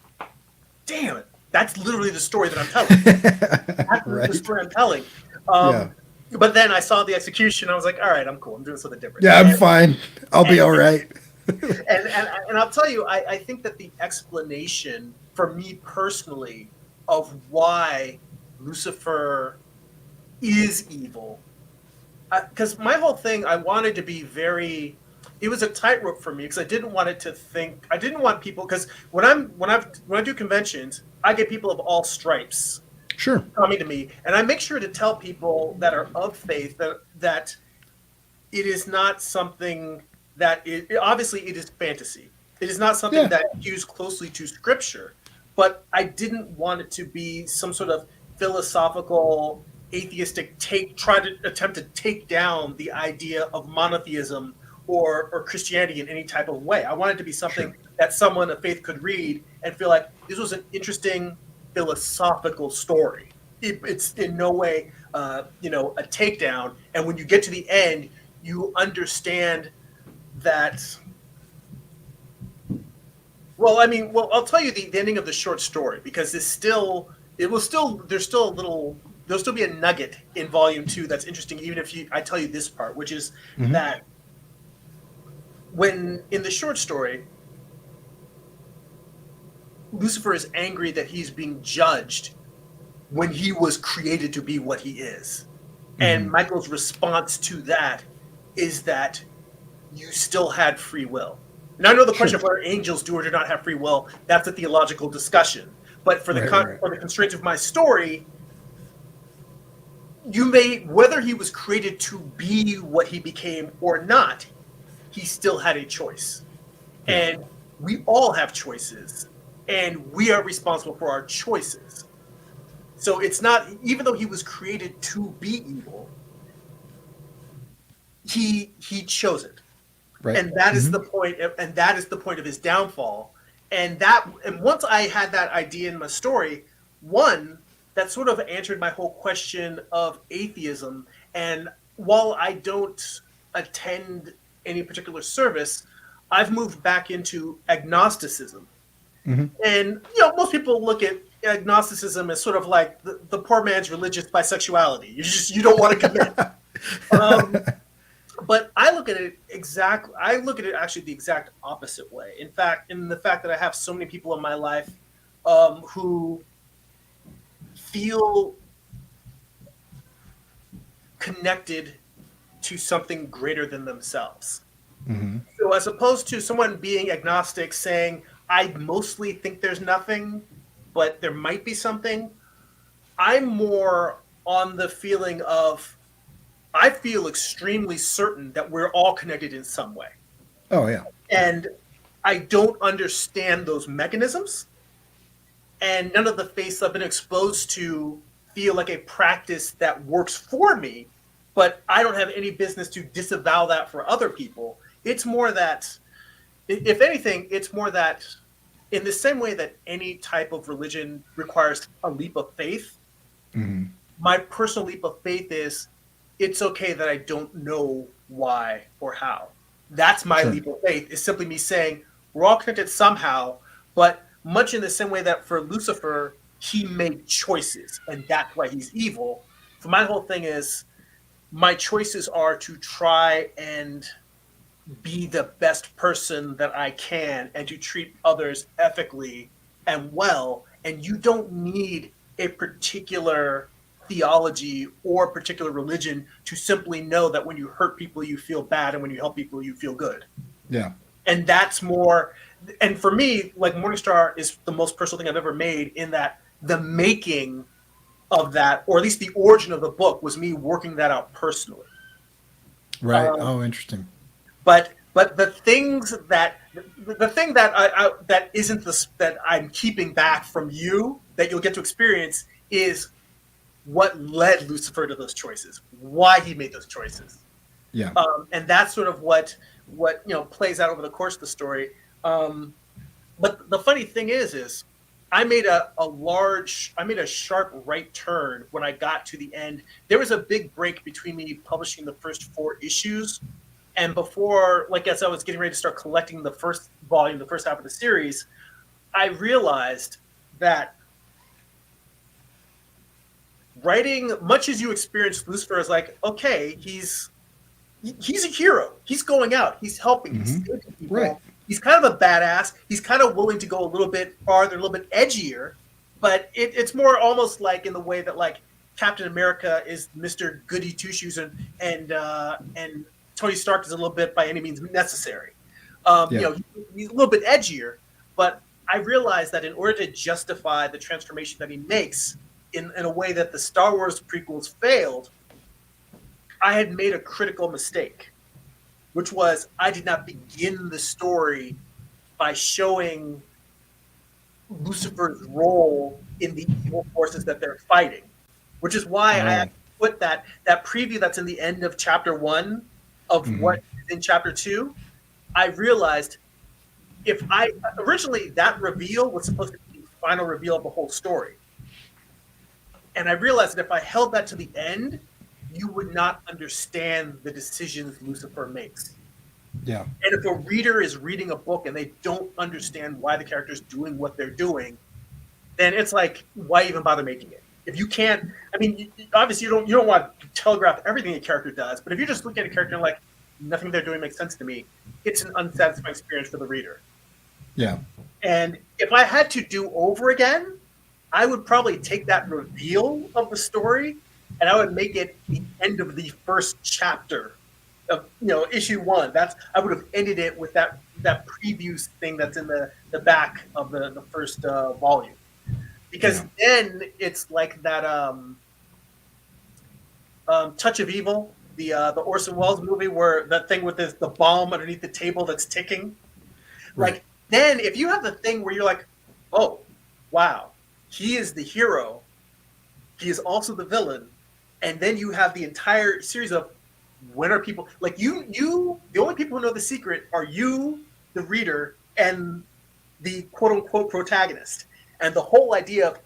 [SPEAKER 1] "Damn it, that's literally the story that I'm telling. That's the
[SPEAKER 2] Right.
[SPEAKER 1] story I'm telling."
[SPEAKER 2] Yeah.
[SPEAKER 1] But then I saw the execution. I was like, "All right, I'm cool. I'm doing something different."
[SPEAKER 2] Yeah. I'm fine. I'll be
[SPEAKER 1] And
[SPEAKER 2] all right.
[SPEAKER 1] and I'll tell you, I think that the explanation for me personally of why Lucifer is evil because my whole thing, I wanted to be very. It was a tightrope for me because I didn't want it to think. I didn't want people because when I do conventions, I get people of all stripes
[SPEAKER 2] Sure.
[SPEAKER 1] coming to me, and I make sure to tell people that are of faith that it is not something that obviously it is fantasy. It is not something
[SPEAKER 2] Yeah.
[SPEAKER 1] that hews closely to scripture, but I didn't want it to be some sort of philosophical, atheistic try to attempt to take down the idea of monotheism or Christianity in any type of way. I wanted it to be something
[SPEAKER 2] Sure.
[SPEAKER 1] that someone of faith could read and feel like this was an interesting philosophical story. It's in no way, a takedown. And when you get to the end, you understand that. Well, I mean, I'll tell you the ending of the short story because there's still a little, there'll still be a nugget in volume 2 that's interesting, even if I tell you this part, which is
[SPEAKER 2] Mm-hmm.
[SPEAKER 1] that when in the short story, Lucifer is angry that he's being judged when he was created to be what he is. And
[SPEAKER 2] Mm-hmm.
[SPEAKER 1] Michael's response to that is that you still had free will. And I know the question
[SPEAKER 2] Sure.
[SPEAKER 1] of whether angels do or do not have free will, that's a theological discussion. But for
[SPEAKER 2] Right.
[SPEAKER 1] for the constraints of my story, whether he was created to be what he became or not, he still had a choice.
[SPEAKER 2] Yeah.
[SPEAKER 1] And we all have choices, and we are responsible for our choices. So it's not, even though he was created to be evil, he chose it.
[SPEAKER 2] Right.
[SPEAKER 1] And that is
[SPEAKER 2] Mm-hmm.
[SPEAKER 1] the point, and that is the point of his downfall. And once I had that idea in my story, one, that sort of answered my whole question of atheism. And while I don't attend any particular service, I've moved back into agnosticism.
[SPEAKER 2] Mm-hmm.
[SPEAKER 1] And most people look at agnosticism as sort of like the poor man's religious bisexuality. You don't want to commit. But I look at it actually the exact opposite way. In fact, in the fact that I have so many people in my life who feel connected to something greater than themselves.
[SPEAKER 2] Mm-hmm.
[SPEAKER 1] So as opposed to someone being agnostic saying, I mostly think there's nothing, but there might be something, I'm more on the feeling of, I feel extremely certain that we're all connected in some way.
[SPEAKER 2] Oh yeah.
[SPEAKER 1] And I don't understand those mechanisms. And none of the faiths I've been exposed to feel like a practice that works for me, but I don't have any business to disavow that for other people. It's more that, if anything, it's more that in the same way that any type of religion requires a leap of faith,
[SPEAKER 2] Mm-hmm.
[SPEAKER 1] my personal leap of faith is it's okay that I don't know why or how. That's my
[SPEAKER 2] Sure.
[SPEAKER 1] leap of faith, is simply me saying we're all connected somehow, but much in the same way that for Lucifer, he made choices and that's why he's evil. For my whole thing is my choices are to try and be the best person that I can and to treat others ethically and well. And you don't need a particular theology or particular religion to simply know that when you hurt people, you feel bad, and when you help people, you feel good.
[SPEAKER 2] Yeah.
[SPEAKER 1] And that's more, and for me, like Morningstar is the most personal thing I've ever made, in that the making of that, or at least the origin of the book, was me working that out personally.
[SPEAKER 2] Right. Oh, interesting.
[SPEAKER 1] But the thing that that isn't that I'm keeping back from you that you'll get to experience is what led Lucifer to those choices, why he made those choices.
[SPEAKER 2] Yeah.
[SPEAKER 1] And that's sort of what plays out over the course of the story. But the funny thing is I made a sharp right turn when I got to the end. There was a big break between me publishing the first 4 issues and before, like, as I was getting ready to start collecting the first volume, the first half of the series, I realized that writing, much as you experience Lucifer, is like, okay, he's a hero. He's going out. He's helping. He's saving people.
[SPEAKER 2] Right.
[SPEAKER 1] He's kind of a badass. He's kind of willing to go a little bit farther, a little bit edgier, but it's more almost like in the way that, like, Captain America is Mr. Goody Two Shoes, and Tony Stark is a little bit by any means necessary.
[SPEAKER 2] Yeah.
[SPEAKER 1] He's a little bit edgier, but I realized that in order to justify the transformation that he makes in a way that the Star Wars prequels failed, I had made a critical mistake, which was I did not begin the story by showing Lucifer's role in the evil forces that they're fighting, which is why I put that preview that's in the end of chapter 1 of what is in chapter 2. I realized if I originally that reveal was supposed to be the final reveal of the whole story. And I realized that if I held that to the end, you would not understand the decisions Lucifer makes.
[SPEAKER 2] Yeah.
[SPEAKER 1] And if a reader is reading a book and they don't understand why the character's doing what they're doing, then it's like, why even bother making it? If you can't, I mean, obviously you don't want to telegraph everything a character does, but if you're just looking at a character and like, nothing they're doing makes sense to me, it's an unsatisfying experience for the reader.
[SPEAKER 2] Yeah.
[SPEAKER 1] And if I had to do over again, I would probably take that reveal of the story and I would make it the end of the first chapter of issue 1. I would have ended it with that preview thing that's in the back of the first volume, because then it's like that Touch of Evil, the Orson Welles movie, where that thing with the bomb underneath the table that's ticking.
[SPEAKER 2] Right.
[SPEAKER 1] Like then if you have the thing where you're like, oh wow, he is the hero, he is also the villain, and then you have the entire series of when are people like you the only people who know the secret are you, the reader, and the quote unquote protagonist. And the whole idea of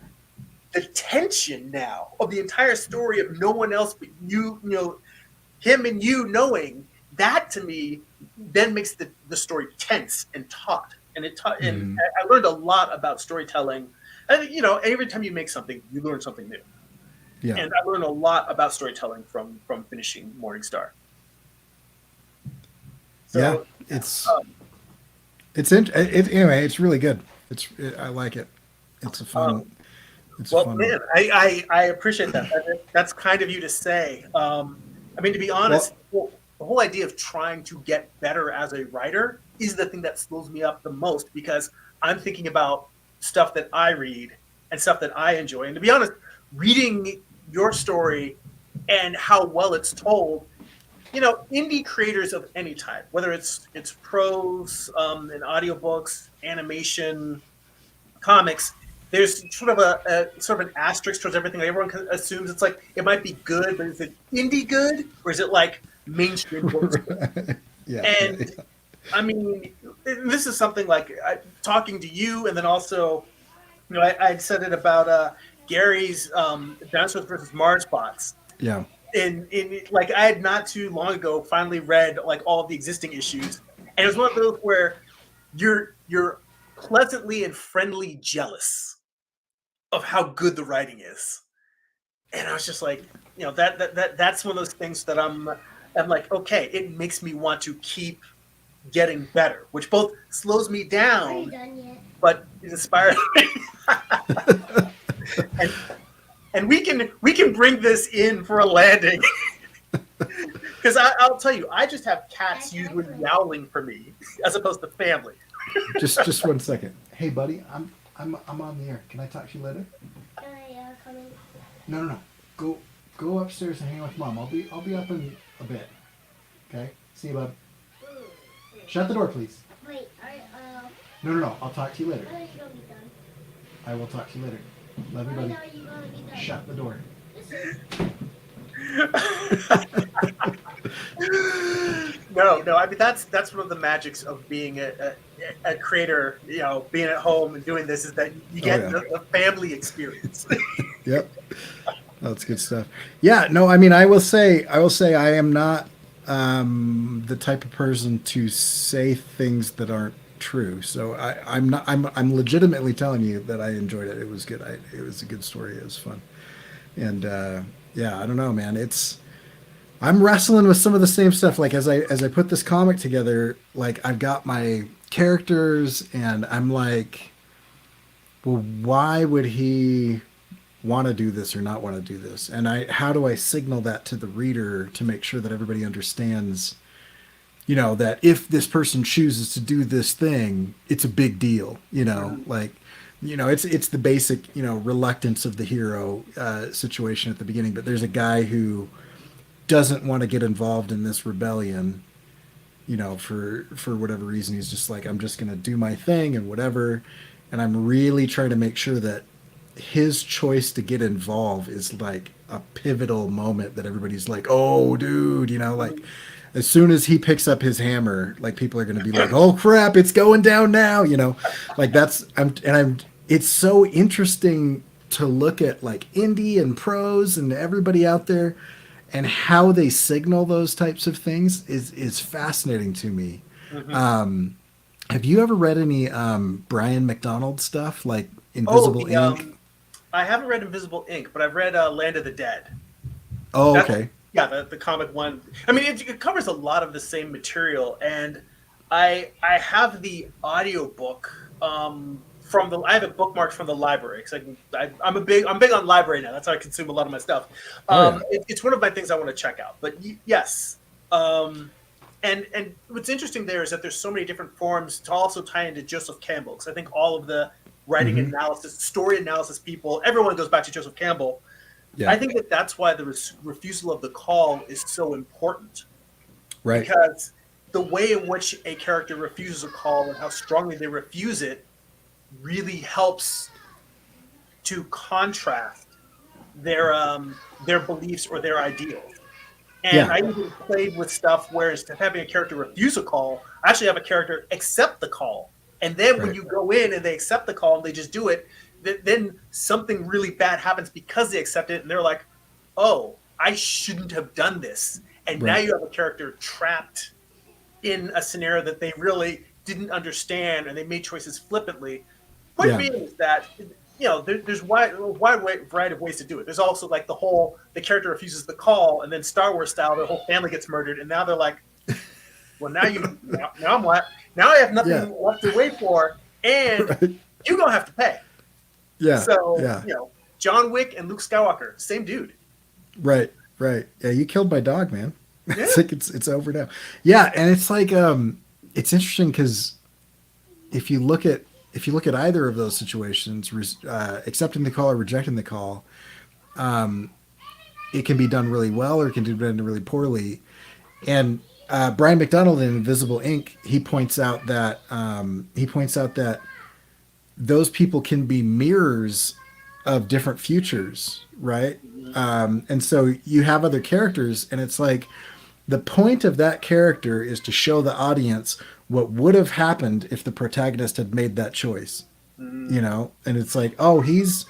[SPEAKER 1] the tension now of the entire story of no one else but him and you knowing that, to me then makes the story tense and taut. And and I learned a lot about storytelling. And every time you make something, you learn something new.
[SPEAKER 2] Yeah.
[SPEAKER 1] And I learned a lot about storytelling from finishing Morning Star. So,
[SPEAKER 2] yeah, anyway. It's really good. I like it. It's a fun.
[SPEAKER 1] Man, I appreciate that. That's kind of you to say. I mean, to be honest, the whole idea of trying to get better as a writer is the thing that slows me up the most, because I'm thinking about stuff that I read and stuff that I enjoy. And to be honest, reading your story and how well it's told, indie creators of any type, whether it's prose, and audiobooks, animation, comics, there's sort of an asterisk towards everything. Everyone assumes it's like it might be good, but is it indie good or is it like mainstream books? I mean, this is something like talking to you, and then also, I said it about Gary's Dinosaurs versus Mars bots.
[SPEAKER 2] Yeah.
[SPEAKER 1] And like I had not too long ago finally read like all of the existing issues, and it was one of those where you're pleasantly and friendly jealous of how good the writing is. And I was just like, that's one of those things that I'm like, okay, it makes me want to keep getting better, which both slows me down.
[SPEAKER 3] Are you done yet?
[SPEAKER 1] But it inspires me. and we can bring this in for a landing. Because I'll tell you, I just have cats usually yowling for me as opposed to family.
[SPEAKER 2] just 1 second. Hey buddy, I'm on the air. Can I talk to you later?
[SPEAKER 3] Can I come in?
[SPEAKER 2] No. Go upstairs and hang out with mom. I'll be up in a bit. Okay? See you, bud. Shut the door, please.
[SPEAKER 3] Wait,
[SPEAKER 2] No. I'll talk to you later.
[SPEAKER 3] when are you gonna be done?
[SPEAKER 2] I will talk to you later. Love you,
[SPEAKER 3] When
[SPEAKER 2] buddy.
[SPEAKER 3] are you gonna be done?
[SPEAKER 2] Shut the door.
[SPEAKER 1] No. I mean, that's one of the magics of being a creator. Being at home and doing this is that you get the family experience.
[SPEAKER 2] Yep. That's good stuff. Yeah, no, I mean, I will say I am not the type of person to say things that aren't true. So I'm legitimately telling you that I enjoyed it. It was good. It was a good story. It was fun. And I don't know, man. I'm wrestling with some of the same stuff. Like as I put this comic together, like I've got my characters and I'm like, well, why would he want to do this or not want to do this, and how do I signal that to the reader to make sure that everybody understands, that if this person chooses to do this thing, it's a big deal. Like, it's the basic, reluctance of the hero situation at the beginning. But there's a guy who doesn't want to get involved in this rebellion, for whatever reason. He's just like, I'm just going to do my thing and whatever. And I'm really trying to make sure that his choice to get involved is like a pivotal moment that everybody's like, oh, dude, like as soon as he picks up his hammer, like people are going to be like, oh crap, it's going down now, like it's so interesting to look at like indie and pros and everybody out there and how they signal those types of things is fascinating to me. Have you ever read any Brian McDonald stuff like Invisible Ink?
[SPEAKER 1] I haven't read Invisible Ink, but I've read Land of the Dead.
[SPEAKER 2] Oh, okay.
[SPEAKER 1] Yeah, the comic one. I mean, it covers a lot of the same material, and I have the audiobook I have it bookmarked from the library because I'm big on library now. That's how I consume a lot of my stuff. It's one of my things I want to check out. But yes, and what's interesting there is that there's so many different forms to also tie into Joseph Campbell, because I think all of the writing analysis, story analysis people, everyone goes back to Joseph Campbell. Yeah. I think that's why the refusal of the call is so important.
[SPEAKER 2] Right.
[SPEAKER 1] Because the way in which a character refuses a call and how strongly they refuse it really helps to contrast their beliefs or their ideals. And I even played with stuff where instead of having a character refuse a call, I actually have a character accept the call. And then when you go in and they accept the call and they just do it, then something really bad happens because they accept it. And they're like, oh, I shouldn't have done this. And now you have a character trapped in a scenario that they really didn't understand and they made choices flippantly. Point being is that, there's a wide variety of ways to do it. There's also like the character refuses the call, and then Star Wars style, their whole family gets murdered. And now they're like, well, now I'm what? Now I have nothing left to wait for, and you're going to have to pay.
[SPEAKER 2] Yeah.
[SPEAKER 1] So, John Wick and Luke Skywalker, same dude.
[SPEAKER 2] Right. Yeah, you killed my dog, man. Yeah. It's like it's over now. Yeah, and it's like it's interesting because if you look at either of those situations, accepting the call or rejecting the call, it can be done really well or it can be done really poorly. And Brian McDonald in Invisible Ink, he points out that those people can be mirrors of different futures, right? And so you have other characters, and it's like the point of that character is to show the audience what would have happened if the protagonist had made that choice, and it's like, oh, he's,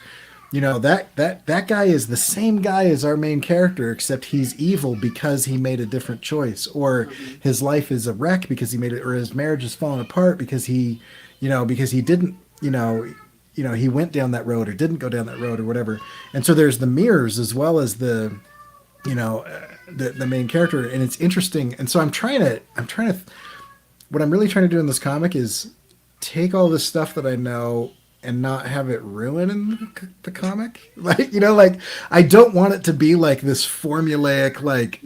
[SPEAKER 2] that guy is the same guy as our main character, except he's evil because he made a different choice, or his life is a wreck because he made it, or his marriage is falling apart because he didn't, he went down that road or didn't go down that road or whatever. And so there's the mirrors as well as the main character, and it's interesting. And so what I'm really trying to do in this comic is take all this stuff that I know and not have it ruin in the comic. Like, I don't want it to be like this formulaic, like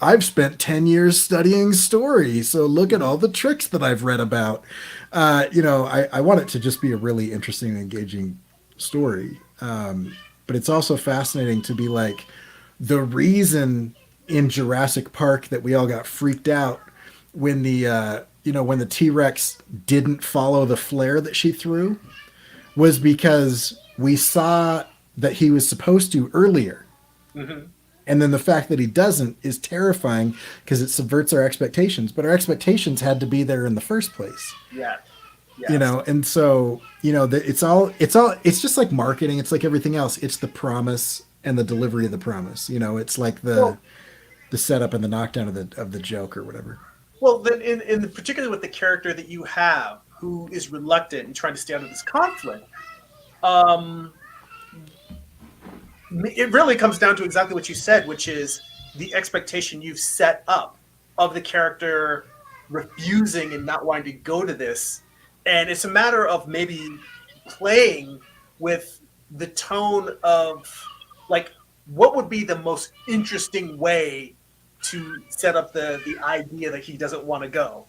[SPEAKER 2] I've spent 10 years studying story, so look at all the tricks that I've read about. I want it to just be a really interesting and engaging story. But it's also fascinating to be like, the reason in Jurassic Park that we all got freaked out when the T-Rex didn't follow the flare that she threw was because we saw that he was supposed to earlier. Mm-hmm. And then the fact that he doesn't is terrifying because it subverts our expectations, but our expectations had to be there in the first place.
[SPEAKER 1] Yeah. Yes.
[SPEAKER 2] And so, it's just like marketing. It's like everything else. It's the promise and the delivery of the promise. It's like the setup and the knockdown of the joke or whatever.
[SPEAKER 1] Well, then in particularly with the character that you have, who is reluctant and trying to stay out of this conflict, it really comes down to exactly what you said, which is the expectation you've set up of the character refusing and not wanting to go to this. And it's a matter of maybe playing with the tone of like what would be the most interesting way to set up the idea that he doesn't want to go.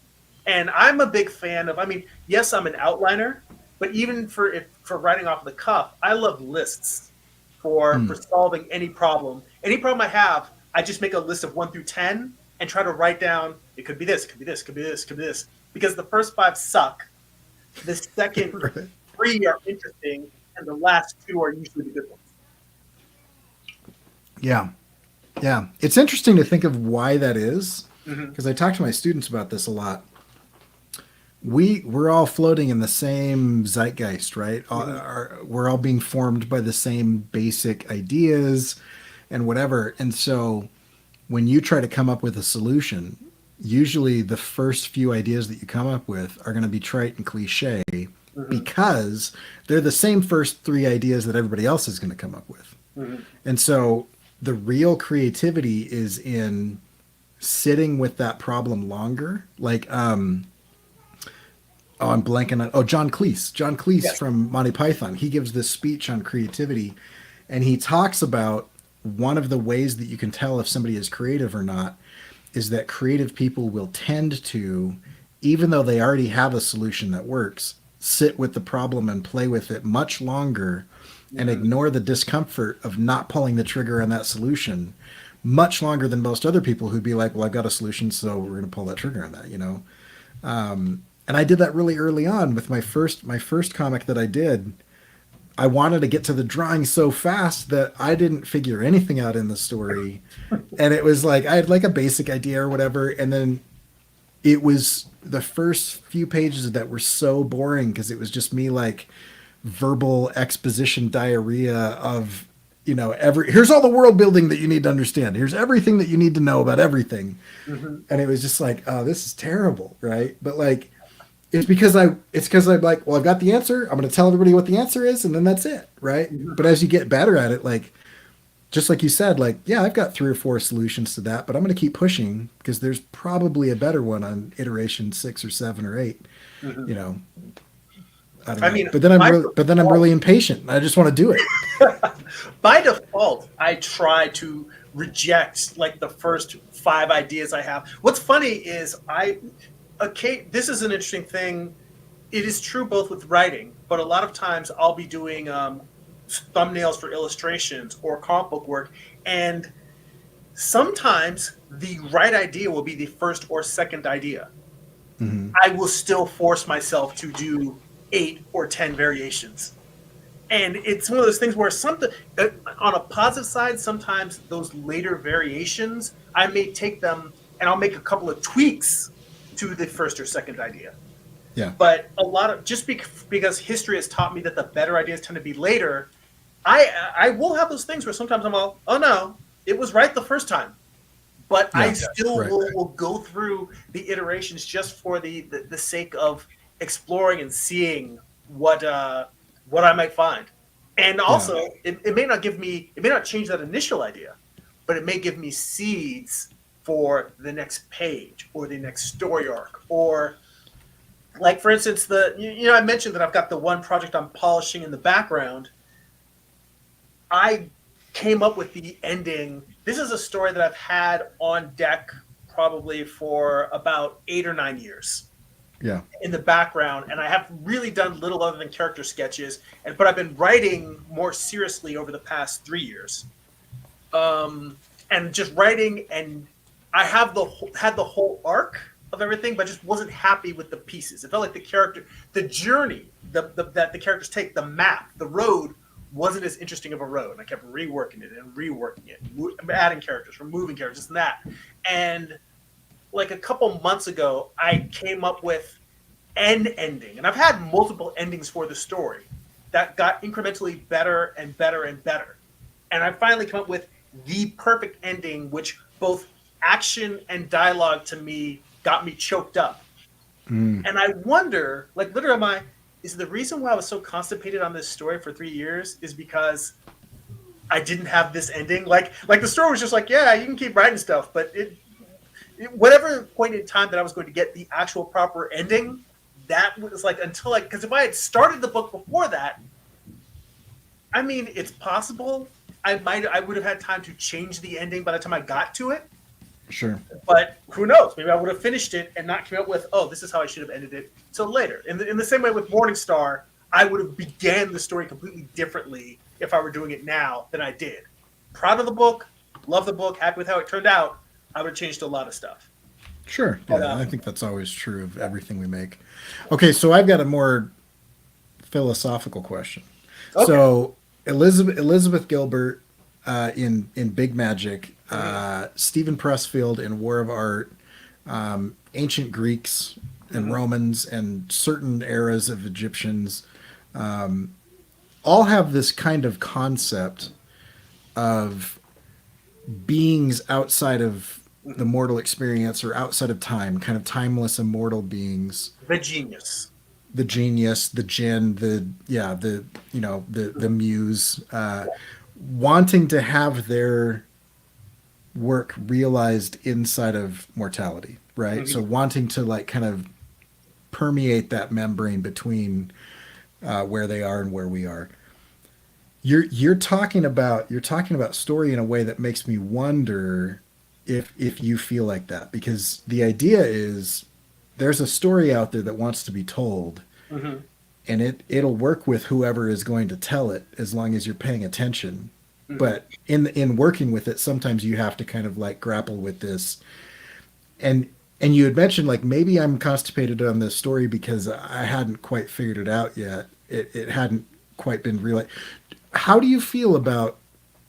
[SPEAKER 1] And I'm a big fan of, I mean, yes, I'm an outliner, but even for writing off the cuff, I love lists for solving any problem. Any problem I have, I just make a list of 1 through 10 and try to write down it could be this, it could be this, it could be this, it could be this. Because the first 5 suck. The second
[SPEAKER 2] Right.
[SPEAKER 1] 3 are interesting, and the last 2 are usually the good ones.
[SPEAKER 2] Yeah. Yeah. It's interesting to think of why that is,
[SPEAKER 1] Mm-hmm.
[SPEAKER 2] because I talk to my students about this a lot. We're all floating in the same zeitgeist, right? We're all being formed by the same basic ideas and whatever. And so when you try to come up with a solution, usually the first few ideas that you come up with are going to be trite and cliche because they're the same first 3 ideas that everybody else is going to come up with.
[SPEAKER 1] Mm-hmm.
[SPEAKER 2] And so the real creativity is in sitting with that problem longer. Like, I'm blanking on, John Cleese. John Cleese
[SPEAKER 1] Yes.
[SPEAKER 2] from Monty Python. He gives this speech on creativity, and he talks about one of the ways that you can tell if somebody is creative or not is that creative people will tend to, even though they already have a solution that works, sit with the problem and play with it much longer and ignore the discomfort of not pulling the trigger on that solution much longer than most other people who'd be like, well, I've got a solution, so we're going to pull that trigger on that, you know? And I did that really early on with my first comic that I did. I wanted to get to the drawing so fast that I didn't figure anything out in the story. And it was like, I had like a basic idea or whatever. And then it was the first few pages that were so boring because it was just me like verbal exposition diarrhea of, you know, here's all the world building that you need to understand. Here's everything that you need to know about everything. And it was just like, oh, this is terrible. Right. But like, it's because I'm like, well, I've got the answer. I'm going to tell everybody what the answer is. And then that's it. Right. But as you get better at it, like, just like you said, like, yeah, I've got 3 or 4 solutions to that, but I'm going to keep pushing because there's probably a better one on iteration 6 or 7 or 8, you know. I don't know.
[SPEAKER 1] mean,
[SPEAKER 2] but then I'm really impatient. I just want to do it.
[SPEAKER 1] By default, I try to reject like the first 5 ideas I have. What's funny is this is an interesting thing. It is true both with writing, but a lot of times I'll be doing thumbnails for illustrations or comic book work, and sometimes the right idea will be the first or second idea. I will still force myself to do 8 or 10 variations. And it's one of those things where on a positive side, sometimes those later variations, I may take them and I'll make a couple of tweaks to the first or second idea.
[SPEAKER 2] Yeah.
[SPEAKER 1] But a lot of, because history has taught me that the better ideas tend to be later, I will have those things where sometimes I'm all, oh no, it was right the first time. But I still will go through the iterations just for the sake of exploring and seeing what I might find. And also, it may not change that initial idea, but it may give me seeds for the next page or the next story arc. Or, like, for instance, I mentioned that I've got the one project I'm polishing in the background. I came up with the ending. This is a story that I've had on deck probably for about 8 or 9 years.
[SPEAKER 2] Yeah.
[SPEAKER 1] In the background, and I have really done little other than character sketches, but I've been writing more seriously over the past 3 years. And just writing, and I had the whole arc of everything, but I just wasn't happy with the pieces. It felt like the journey that the characters take, the map, the road wasn't as interesting of a road. And I kept reworking it, adding characters, removing characters, and that. And like a couple months ago, I came up with an ending. And I've had multiple endings for the story that got incrementally better and better and better. And I finally come up with the perfect ending, which both action and dialogue to me got me choked up. And I wonder, like, literally, is the reason why I was so constipated on this story for 3 years is because I didn't have this ending. Like the story was just like, yeah, you can keep writing stuff, but whatever point in time that I was going to get the actual proper ending, that was like because if I had started the book before that, I mean, it's possible. I would have had time to change the ending by the time I got to it,
[SPEAKER 2] Sure.
[SPEAKER 1] but who knows? Maybe I would have finished it and not come up with, oh, this is how I should have ended it till later. In the same way with Morningstar, I would have began the story completely differently if I were doing it now than I did. Proud of the book, love the book, happy with how it turned out. I would have changed a lot of stuff.
[SPEAKER 2] Sure.
[SPEAKER 1] But,
[SPEAKER 2] Yeah, I think that's always true of everything we make. Okay, so I've got a more philosophical question.
[SPEAKER 1] Okay.
[SPEAKER 2] So Elizabeth Gilbert in Big Magic, Stephen Pressfield in War of Art, ancient Greeks and Romans, and certain eras of Egyptians, all have this kind of concept of beings outside of the mortal experience or outside of time, kind of timeless, immortal beings.
[SPEAKER 1] The genius.
[SPEAKER 2] The genius, the djinn, the muse, wanting to have their work realized inside of mortality, right? So wanting to like kind of permeate that membrane between where they are and where we are. You're talking about story in a way that makes me wonder if you feel like that, because the idea is there's a story out there that wants to be told, and it'll work with whoever is going to tell it as long as you're paying attention. But in working with it, sometimes you have to kind of like grapple with this. And you had mentioned like maybe I'm constipated on this story because I hadn't quite figured it out yet. It hadn't quite been realized. How do you feel about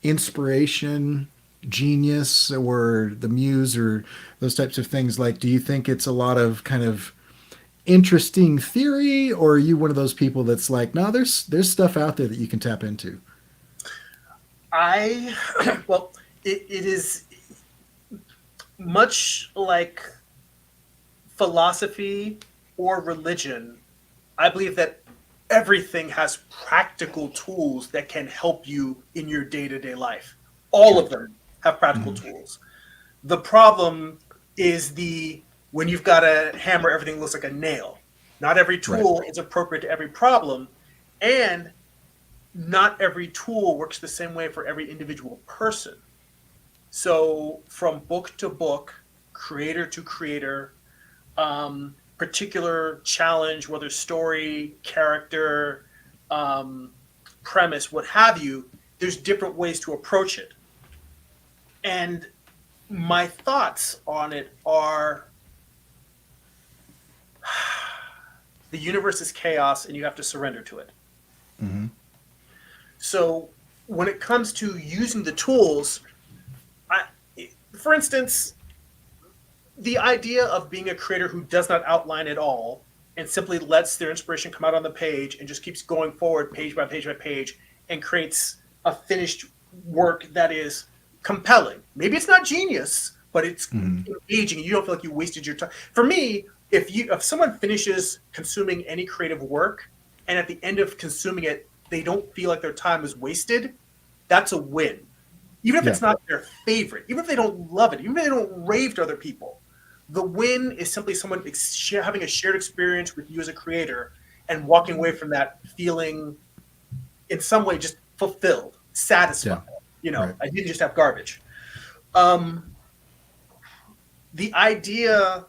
[SPEAKER 2] inspiration, genius, or the muse, or those types of things? Like, do you think it's a lot of kind of interesting theory, or are you one of those people that's like, no, there's stuff out there that you can tap into?
[SPEAKER 1] Well, it is much like philosophy or religion. I believe that everything has practical tools that can help you in your day-to-day life. All of them have practical tools. The problem is when you've got a hammer, everything looks like a nail. Not every tool is appropriate to every problem, and not every tool works the same way for every individual person. So from book to book, creator to creator, particular challenge, whether story, character, premise, what have you, there's different ways to approach it. And my thoughts on it are the universe is chaos and you have to surrender to it. So when it comes to using the tools, for instance, the idea of being a creator who does not outline at all and simply lets their inspiration come out on the page and just keeps going forward page by page by page and creates a finished work that is compelling. Maybe it's not genius, but it's engaging and you don't feel like you wasted your time. For me, if someone finishes consuming any creative work and at the end of consuming it, they don't feel like their time is wasted, that's a win. Even if it's not their favorite, even if they don't love it, even if they don't rave to other people, the win is simply someone having a shared experience with you as a creator and walking away from that feeling in some way just fulfilled, satisfied. I didn't just have garbage. The idea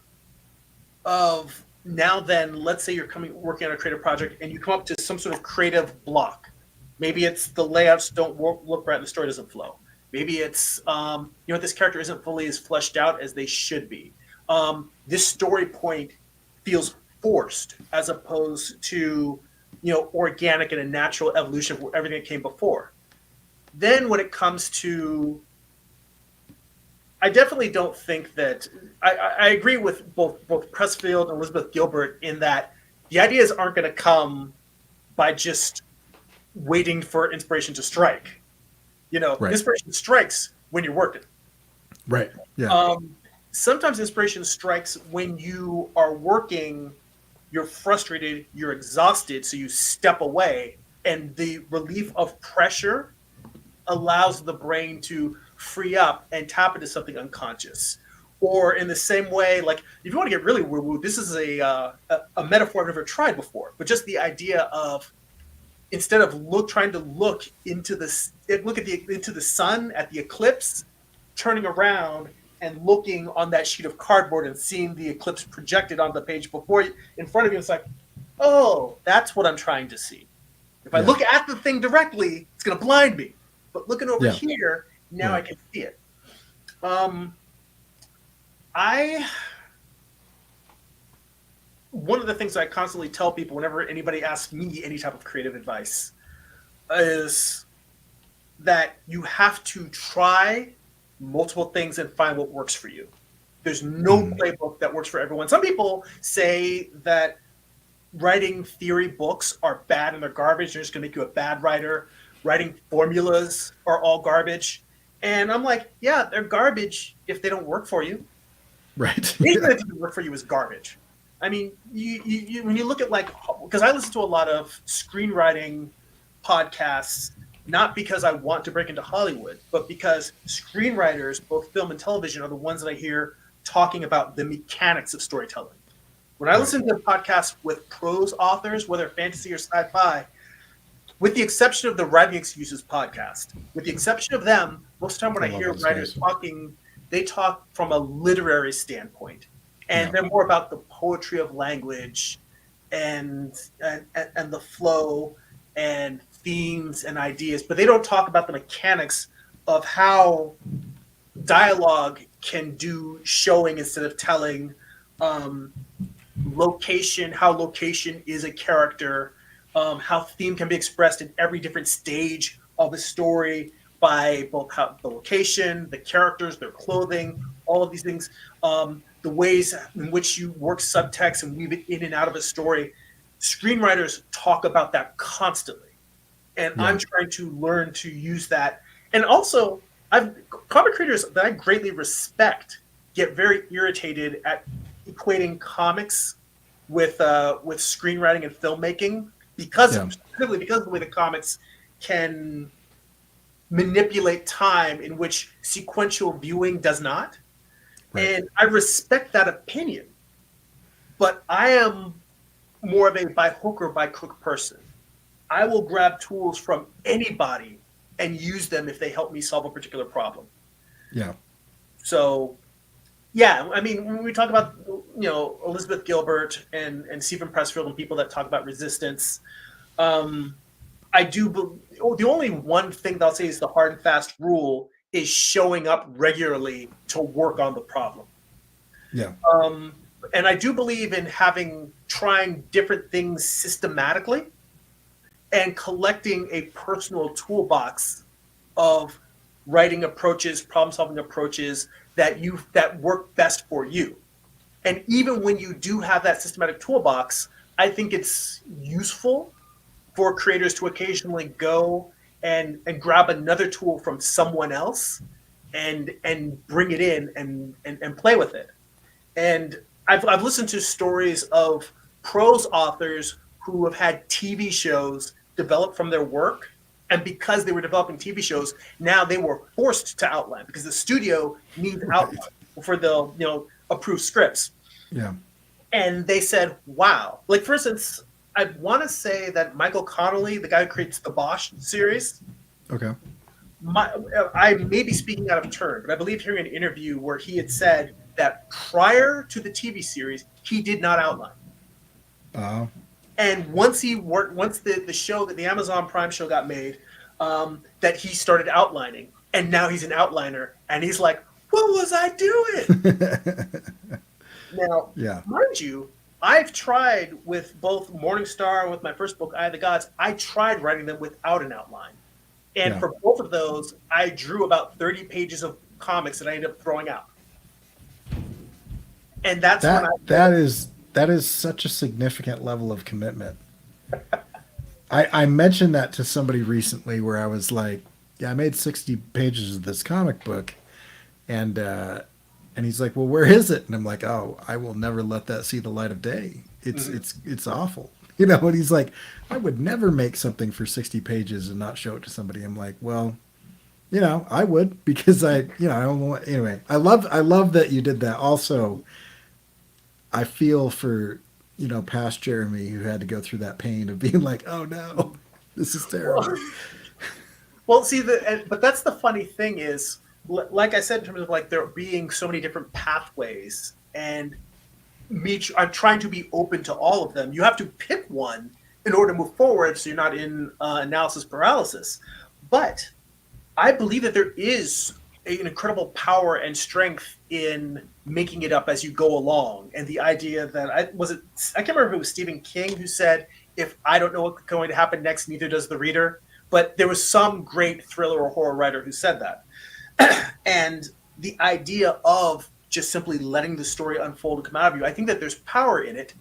[SPEAKER 1] of now then, let's say you're working on a creative project and you come up to some sort of creative block. Maybe it's the layouts don't look right and the story doesn't flow. Maybe it's, this character isn't fully as fleshed out as they should be. This story point feels forced as opposed to, organic and a natural evolution of everything that came before. Then when it comes to, I definitely don't think that, I agree with both Pressfield and Elizabeth Gilbert in that the ideas aren't going to come by just waiting for inspiration to strike. Inspiration strikes when you're working.
[SPEAKER 2] Right. Yeah.
[SPEAKER 1] Sometimes inspiration strikes when you are working, you're frustrated, you're exhausted, so you step away, and the relief of pressure allows the brain to free up and tap into something unconscious. Or in the same way, like if you want to get really woo-woo, this is a metaphor I've never tried before, but just the idea of instead of trying to look into into the sun at the eclipse, turning around and looking on that sheet of cardboard and seeing the eclipse projected on the page before you, in front of you, it's like, oh, that's what I'm trying to see. If I
[SPEAKER 2] Yeah.
[SPEAKER 1] look at the thing directly, it's going to blind me. But looking over
[SPEAKER 2] Yeah.
[SPEAKER 1] here, now
[SPEAKER 2] Right.
[SPEAKER 1] I can see it. I One of the things I constantly tell people whenever anybody asks me any type of creative advice is that you have to try multiple things and find what works for you. There's no playbook that works for everyone. Some people say that writing theory books are bad and they're garbage. They're just going to make you a bad writer. Writing formulas are all garbage. And I'm like, yeah, they're garbage if they don't work for you.
[SPEAKER 2] Right.
[SPEAKER 1] Anything that doesn't work for you is garbage. I mean, you when you look at because I listen to a lot of screenwriting podcasts, not because I want to break into Hollywood, but because screenwriters, both film and television, are the ones that I hear talking about the mechanics of storytelling. When I listen to podcasts with prose authors, whether fantasy or sci-fi, with the exception of the Writing Excuses podcast, with the exception of them, most of the time when I hear writers talking, they talk from a literary standpoint. And they're more about the poetry of language and the flow and themes and ideas, but they don't talk about the mechanics of how dialogue can do showing instead of telling, how location is a character, how theme can be expressed in every different stage of a story by both how the location, the characters, their clothing, all of these things, the ways in which you work subtext and weave it in and out of a story. Screenwriters talk about that constantly. And I'm trying to learn to use that. And also, comic creators that I greatly respect get very irritated at equating comics with screenwriting and filmmaking specifically because of the way the comics can manipulate time in which sequential viewing does not. Right. And I respect that opinion, but I am more of a by hook or by crook person. I will grab tools from anybody and use them if they help me solve a particular problem.
[SPEAKER 2] Yeah.
[SPEAKER 1] So, yeah, I mean, when we talk about, Elizabeth Gilbert and Stephen Pressfield and people that talk about resistance, I do. The only one thing that I'll say is the hard and fast rule is showing up regularly to work on the problem.
[SPEAKER 2] Yeah.
[SPEAKER 1] And I do believe in trying different things systematically and collecting a personal toolbox of writing approaches, problem-solving approaches that work best for you. And even when you do have that systematic toolbox, I think it's useful for creators to occasionally go and grab another tool from someone else and bring it in and play with it. And I've listened to stories of prose authors who have had TV shows develop from their work, and because they were developing TV shows, now they were forced to outline because the studio needs outline for the approved scripts.
[SPEAKER 2] Yeah.
[SPEAKER 1] And they said, wow. Like, for instance, I want to say that Michael Connolly, the guy who creates the Bosch series,
[SPEAKER 2] Okay.
[SPEAKER 1] I may be speaking out of turn, but I believe hearing an interview where he had said that prior to the TV series, he did not outline. And once the Amazon Prime show got made, that he started outlining, and now he's an outliner, and he's like, what was I doing? Now, mind you, I've tried with both Morningstar and with my first book, Eye of the Gods, I tried writing them without an outline. And for both of those, I drew about 30 pages of comics that I ended up throwing out. And
[SPEAKER 2] that is such a significant level of commitment. I mentioned that to somebody recently where I was like, yeah, I made 60 pages of this comic book. And he's like, well, where is it? And I'm like, oh, I will never let that see the light of day. It's awful. And he's like, I would never make something for 60 pages and not show it to somebody. I'm like, well, I would, because I don't want, anyway, I love that you did that. Also, I feel for, past Jeremy who had to go through that pain of being like, oh no. This is terrible.
[SPEAKER 1] Well, see, but that's the funny thing is, like I said, in terms of like there being so many different pathways, and I'm trying to be open to all of them. You have to pick one in order to move forward, so you're not in analysis paralysis. But I believe that there is an incredible power and strength in making it up as you go along, and the idea that I can't remember if it was Stephen King who said, "If I don't know what's going to happen next, neither does the reader." But there was some great thriller or horror writer who said that. And the idea of just simply letting the story unfold and come out of you, I think that there's power in it.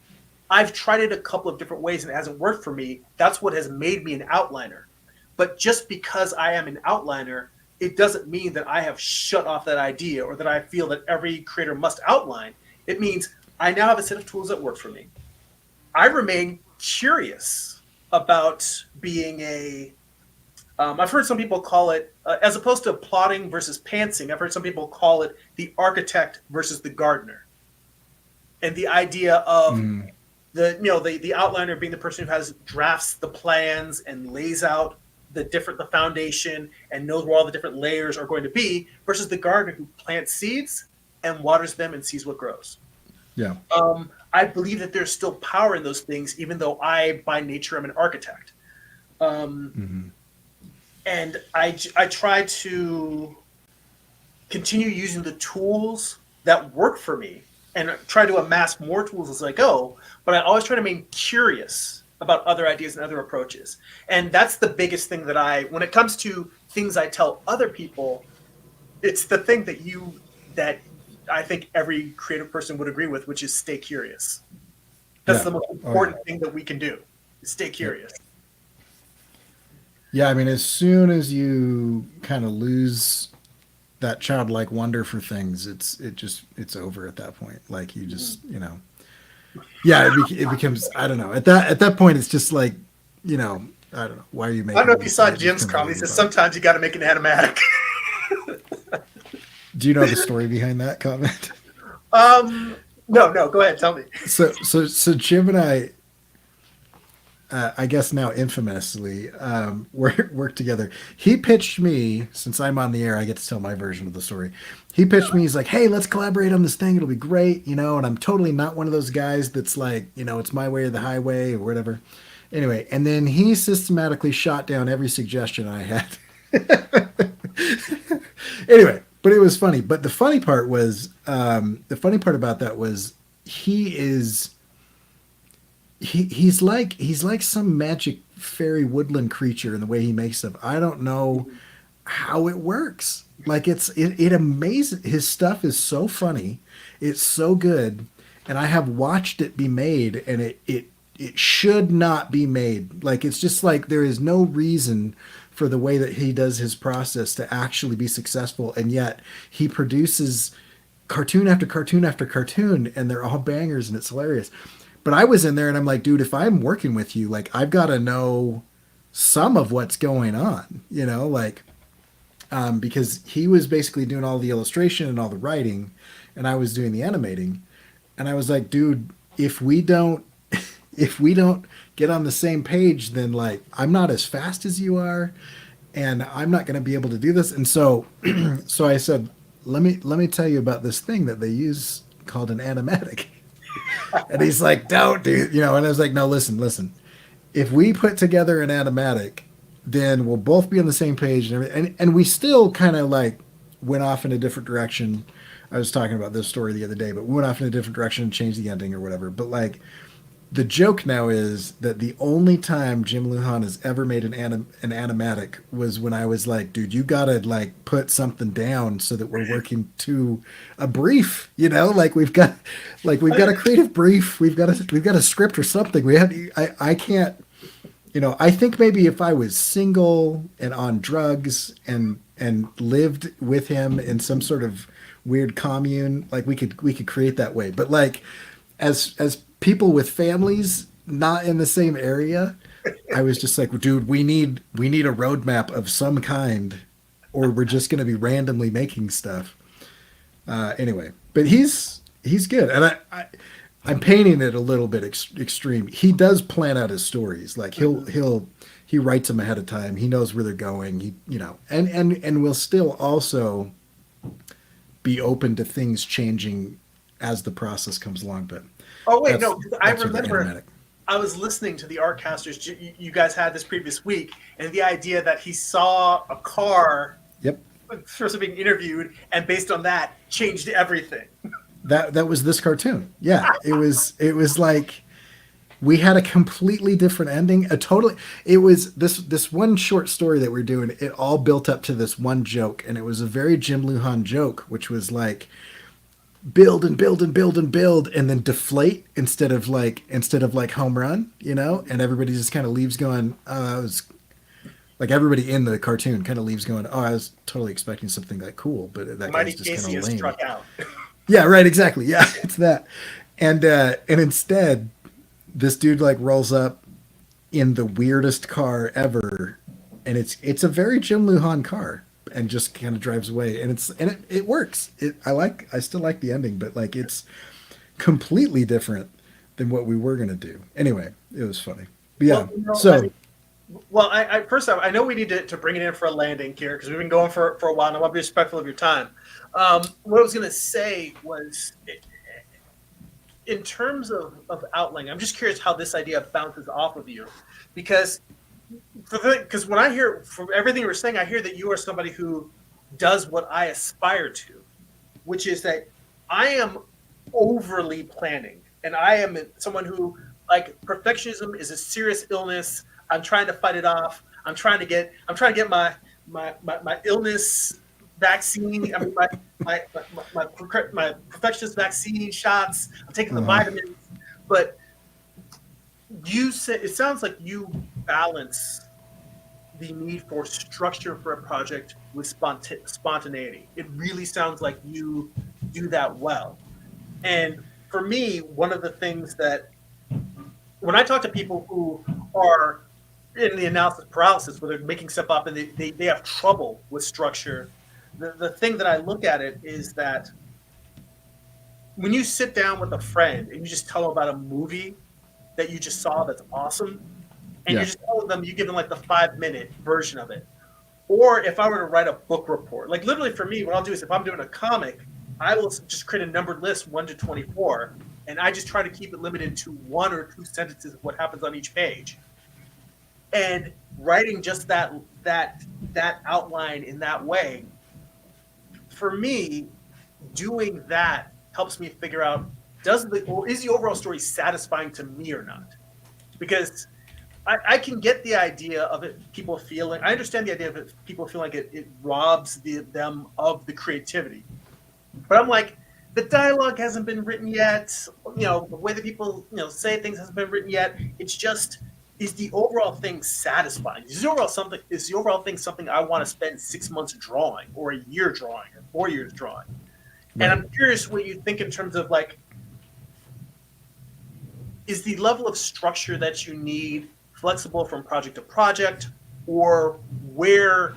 [SPEAKER 1] I've tried it a couple of different ways and it hasn't worked for me. That's what has made me an outliner. But just because I am an outliner, it doesn't mean that I have shut off that idea or that I feel that every creator must outline. It means I now have a set of tools that work for me. I remain curious about being I've heard some people call it, as opposed to plotting versus pantsing, I've heard some people call it the architect versus the gardener. And the idea of the outliner being the person who drafts the plans and lays out the foundation and knows where all the different layers are going to be, versus the gardener who plants seeds and waters them and sees what grows.
[SPEAKER 2] Yeah.
[SPEAKER 1] I believe that there's still power in those things, even though I, by nature, am an architect. And I try to continue using the tools that work for me and try to amass more tools as I go. But I always try to remain curious about other ideas and other approaches. And that's the biggest thing when it comes to things I tell other people, it's the thing that I think every creative person would agree with, which is stay curious. That's the most important thing that we can do, is stay curious.
[SPEAKER 2] Yeah, I mean, as soon as you kind of lose that childlike wonder for things, it's over at that point. Like you just, it becomes, I don't know. At that point, it's just like, I don't know. Why are you making?
[SPEAKER 1] I don't know if you saw Jim's comment. He says sometimes you got to make an animatic.
[SPEAKER 2] Do you know the story behind that comment?
[SPEAKER 1] No. Go ahead. Tell me.
[SPEAKER 2] So Jim and I guess now infamously, work together. He pitched me, since I'm on the air, I get to tell my version of the story. He pitched me, he's like, hey, let's collaborate on this thing. It'll be great, and I'm totally not one of those guys that's like, it's my way or the highway or whatever. Anyway, and then he systematically shot down every suggestion I had. Anyway, but it was funny. But the funny part about that was he's like some magic fairy woodland creature in the way he makes stuff. I don't know how it works. Like it amazes. His stuff is so funny. It's so good. And I have watched it be made, and it should not be made. Like, it's just like there is no reason for the way that he does his process to actually be successful. And yet he produces cartoon after cartoon after cartoon, and they're all bangers, and it's hilarious. But I was in there and I'm like, dude, if I'm working with you, like, I've got to know some of what's going on, because he was basically doing all the illustration and all the writing, and I was doing the animating. And I was like, dude, if we don't get on the same page, then like, I'm not as fast as you are, and I'm not going to be able to do this. And so I said, let me tell you about this thing that they use called an animatic. And he's like, don't, dude. And I was like, no, listen. If we put together an animatic, then we'll both be on the same page and everything. And we still kind of like went off in a different direction. I was talking about this story the other day, but we went off in a different direction and changed the ending or whatever. But like, the joke now is that the only time Jim Lujan has ever made an animatic was when I was like, dude, you gotta like put something down so that we're working to a brief, like we've got a creative brief. We've got a script or something. I can't, I think maybe if I was single and on drugs and lived with him in some sort of weird commune, like we could create that way. But like, as people with families not in the same area, I was just like, dude, we need a roadmap of some kind, or we're just going to be randomly making stuff. Anyway, but he's good. And I'm painting it a little bit extreme. He does plan out his stories. Like he writes them ahead of time. He knows where they're going. He, and will still also be open to things changing as the process comes along. But
[SPEAKER 1] Oh wait,
[SPEAKER 2] that's
[SPEAKER 1] no, 'cause I
[SPEAKER 2] that's with the
[SPEAKER 1] remember
[SPEAKER 2] animatic.
[SPEAKER 1] I was listening to the Artcasters you guys had this previous week, and the idea that he saw a car
[SPEAKER 2] Yep.
[SPEAKER 1] first being interviewed, and based on that, changed everything.
[SPEAKER 2] That was this cartoon. Yeah, it was like we had a completely different ending. It was this one short story that we're doing. It all built up to this one joke, and it was a very Jim Lujan joke, which was like build and build and build and build, and then deflate instead of like home run, and everybody just kind of leaves going, oh, I was like everybody in the cartoon kind of leaves going, oh, I was totally expecting something that cool, but that
[SPEAKER 1] Mighty
[SPEAKER 2] guy's just
[SPEAKER 1] Casey
[SPEAKER 2] kind of
[SPEAKER 1] has
[SPEAKER 2] lame.
[SPEAKER 1] struck out.
[SPEAKER 2] Yeah, right, exactly. Yeah, it's that. And instead, this dude like rolls up in the weirdest car ever, and it's a very Jim Lujan car, and just kind of drives away, and it works. I still like the ending, but like it's completely different than what we were gonna do. Anyway, it was funny. But yeah,
[SPEAKER 1] Well, I
[SPEAKER 2] so
[SPEAKER 1] mean, well, I first off, I know we need to bring it in for a landing here because we've been going for a while, and I want to be respectful of your time. What I was going to say was, in terms of outlining, I'm just curious how this idea bounces off of you, because when I hear from everything you were saying, I hear that you are somebody who does what I aspire to, which is that I am overly planning, and I am someone who, like, perfectionism is a serious illness. I'm trying to fight it off. I'm trying to get my illness vaccine. I mean, my perfectionist vaccine shots. I'm taking the vitamins, but you said it sounds like you balance the need for structure for a project with spontaneity. It really sounds like you do that well. And for me, one of the things that when I talk to people who are in the analysis paralysis, where they're making stuff up and they have trouble with structure, the thing that I look at it is that when you sit down with a friend and you just tell them about a movie that you just saw that's awesome, and
[SPEAKER 2] yeah,
[SPEAKER 1] you're just telling them, you give them like the 5-minute version of it. Or if I were to write a book report, like literally for me, what I'll do is if I'm doing a comic, I will just create a numbered list 1 to 24, and I just try to keep it limited to 1 or 2 sentences of what happens on each page. And writing just that outline in that way, for me, doing that helps me figure out is the overall story satisfying to me or not? Because I can get the idea of it. People feeling. I understand the idea of it. People feel like it robs them of the creativity. But I'm like, the dialogue hasn't been written yet. The way that people say things hasn't been written yet. It's just, is the overall thing satisfying? Is the overall thing something I want to spend 6 months drawing, or a year drawing, or 4 years drawing?
[SPEAKER 2] right.
[SPEAKER 1] And I'm curious what you think in terms of, like, is the level of structure that you need flexible from project to project, or where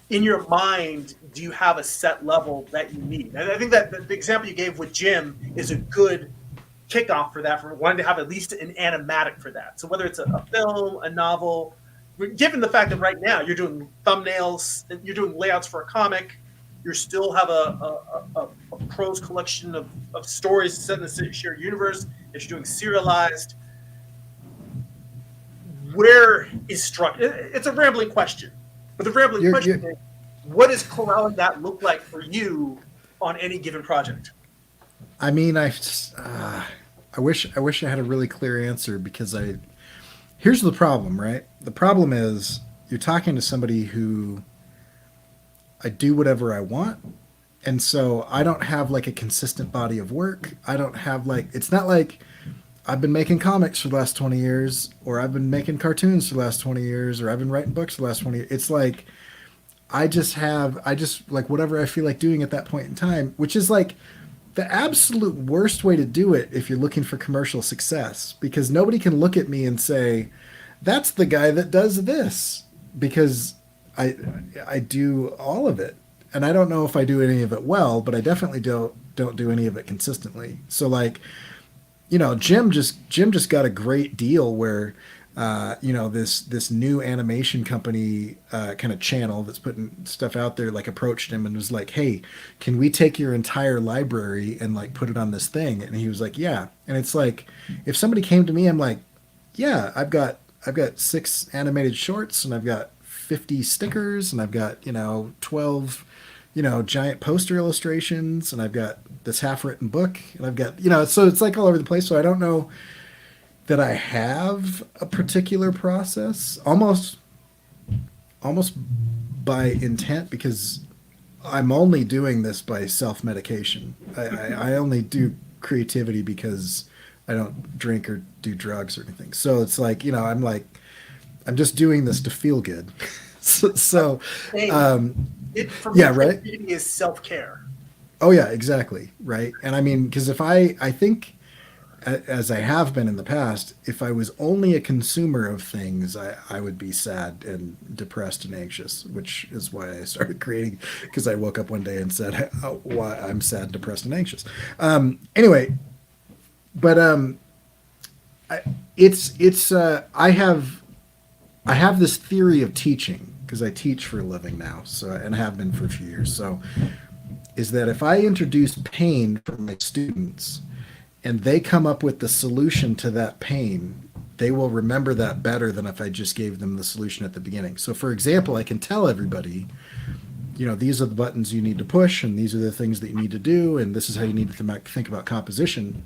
[SPEAKER 1] in your mind do you have a set level that you need? And I think that the example you gave with Jim is a good kickoff for that, for wanting to have at least an animatic for that. So whether it's a film, a novel, given the fact that right now you're doing thumbnails, you're doing layouts for a comic, you still have a prose collection of stories set in the shared universe that you're doing serialized. Where is structure? It's a rambling question, but the rambling question is, what does corralling that look like for you on any given project?
[SPEAKER 2] I mean, I wish I had a really clear answer, because here's the problem, right? The problem is you're talking to somebody who I do whatever I want, and so I don't have like a consistent body of work. I don't have it's not like I've been making comics for the last 20 years, or I've been making cartoons for the last 20 years, or I've been writing books for the last 20 years. It's like I just like whatever I feel like doing at that point in time, which is like the absolute worst way to do it if you're looking for commercial success, because nobody can look at me and say, that's the guy that does this, because I do all of it. And I don't know if I do any of it well, but I definitely don't do any of it consistently. So like Jim just got a great deal where this new animation company kind of channel that's putting stuff out there like approached him and was like, hey, can we take your entire library and like put it on this thing? And he was like, yeah. And it's like, if somebody came to me, I'm like, yeah, I've got 6 animated shorts and I've got 50 stickers and I've got 12 giant poster illustrations and I've got this half written book and I've got so it's like all over the place. So I don't know that I have a particular process, almost by intent, because I'm only doing this by self-medication. I only do creativity because I don't drink or do drugs or anything. So it's like, I'm just doing this to feel good. so
[SPEAKER 1] Hey, for me,
[SPEAKER 2] yeah, right.
[SPEAKER 1] creativity is self-care.
[SPEAKER 2] Oh yeah, exactly. Right. And I mean, because if I think, as I have been in the past, if I was only a consumer of things, I would be sad and depressed and anxious, which is why I started creating, because I woke up one day and said, oh, why I'm sad, depressed, and anxious. Anyway, but I have this theory of teaching because I teach for a living now, so and have been for a few years. So, is that if I introduce pain for my students, and they come up with the solution to that pain, they will remember that better than if I just gave them the solution at the beginning. So, for example, I can tell everybody, these are the buttons you need to push, and these are the things that you need to do, and this is how you need to think about composition,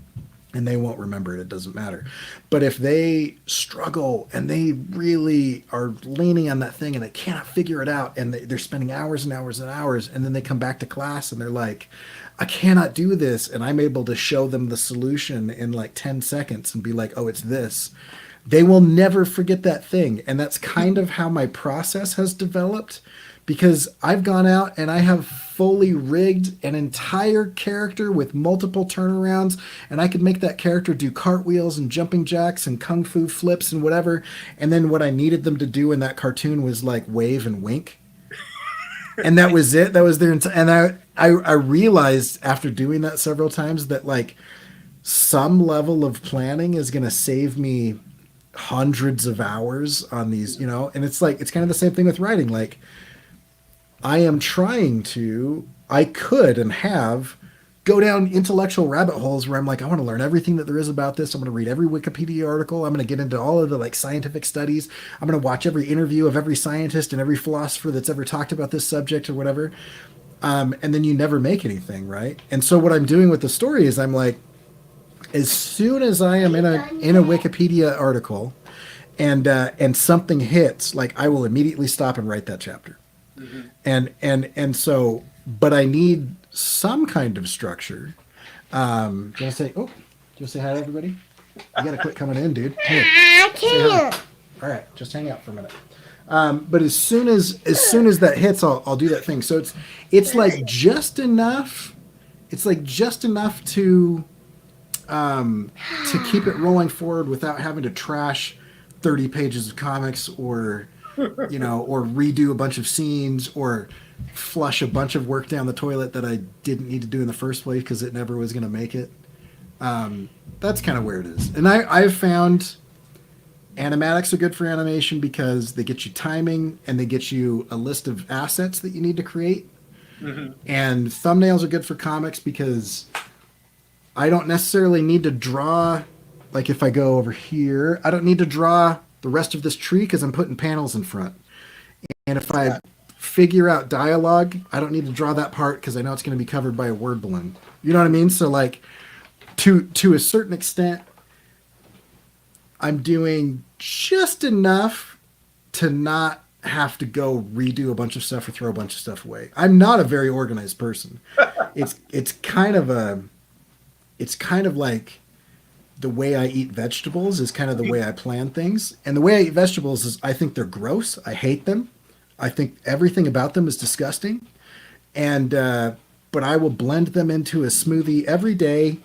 [SPEAKER 2] and they won't remember it. It doesn't matter. But if they struggle and they really are leaning on that thing and they cannot figure it out, and they're spending hours and hours and hours, and then they come back to class and they're like, I cannot do this, and I'm able to show them the solution in like 10 seconds and be like, oh, it's this. They will never forget that thing. And that's kind of how my process has developed, because I've gone out and I have fully rigged an entire character with multiple turnarounds, and I could make that character do cartwheels and jumping jacks and kung fu flips and whatever. And then what I needed them to do in that cartoon was like wave and wink. And that was it. That was their and I realized after doing that several times that like some level of planning is going to save me hundreds of hours on these, and it's like, it's kind of the same thing with writing. Like, I could and have go down intellectual rabbit holes where I'm like, I want to learn everything that there is about this. I'm going to read every Wikipedia article. I'm going to get into all of the like scientific studies. I'm going to watch every interview of every scientist and every philosopher that's ever talked about this subject or whatever. And then you never make anything, right? And so what I'm doing with the story is I'm like, as soon as I am in a Wikipedia article and something hits, like I will immediately stop and write that chapter. Mm-hmm. And so, but I need some kind of structure. Do you want to say hi to everybody? You got to quit coming in, dude. Hey,
[SPEAKER 3] I can't.
[SPEAKER 2] all right, just hang out for a minute. But as soon as that hits, I'll do that thing. So it's like just enough. It's like just enough to keep it rolling forward without having to trash 30 pages of comics or redo a bunch of scenes or flush a bunch of work down the toilet that I didn't need to do in the first place because it never was going to make it. That's kind of where it is. And I've found animatics are good for animation because they get you timing and they get you a list of assets that you need to create. Mm-hmm. And thumbnails are good for comics because I don't necessarily need to draw, like if I go over here, I don't need to draw the rest of this tree because I'm putting panels in front. And if I figure out dialogue, I don't need to draw that part because I know it's going to be covered by a word balloon. You know what I mean? So like to a certain extent, I'm doing just enough to not have to go redo a bunch of stuff or throw a bunch of stuff away. I'm not a very organized person. It's kind of like the way I eat vegetables is kind of the way I plan things. And the way I eat vegetables is I think they're gross. I hate them. I think everything about them is disgusting. And but I will blend them into a smoothie every day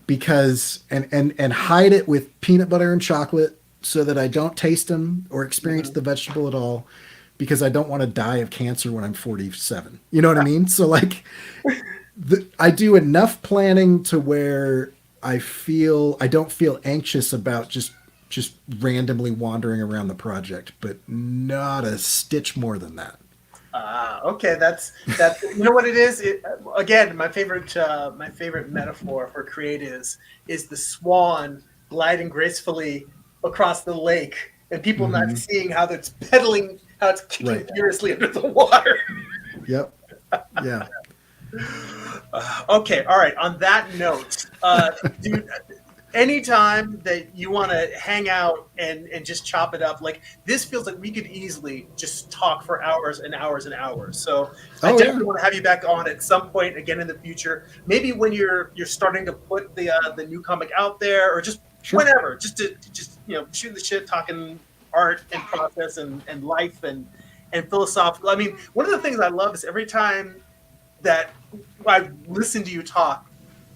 [SPEAKER 2] because and hide it with peanut butter and chocolate so that I don't taste them or experience the vegetable at all because I don't want to die of cancer when I'm 47. You know what I mean? So like I do enough planning to where I don't feel anxious about just randomly wandering around the project, but not a stitch more than that.
[SPEAKER 1] Okay, that's you know what it is. Again, my favorite metaphor for creatives is the swan gliding gracefully across the lake, and people not
[SPEAKER 2] Hmm.
[SPEAKER 1] seeing how it's pedaling, how it's kicking
[SPEAKER 2] Right.
[SPEAKER 1] furiously under the water.
[SPEAKER 2] Yep. Yeah.
[SPEAKER 1] Okay, all right. On that note, dude, anytime that you want to hang out and just chop it up, like this feels like we could easily just talk for hours and hours and hours. So I
[SPEAKER 2] Oh yeah.
[SPEAKER 1] definitely want to have you back on at some point again in the future. Maybe when you're starting to put the new comic out there, or just
[SPEAKER 2] Sure.
[SPEAKER 1] whenever, just to just shoot the shit, talking art and process and life and philosophical. I mean, one of the things I love is every time that I listen to you talk,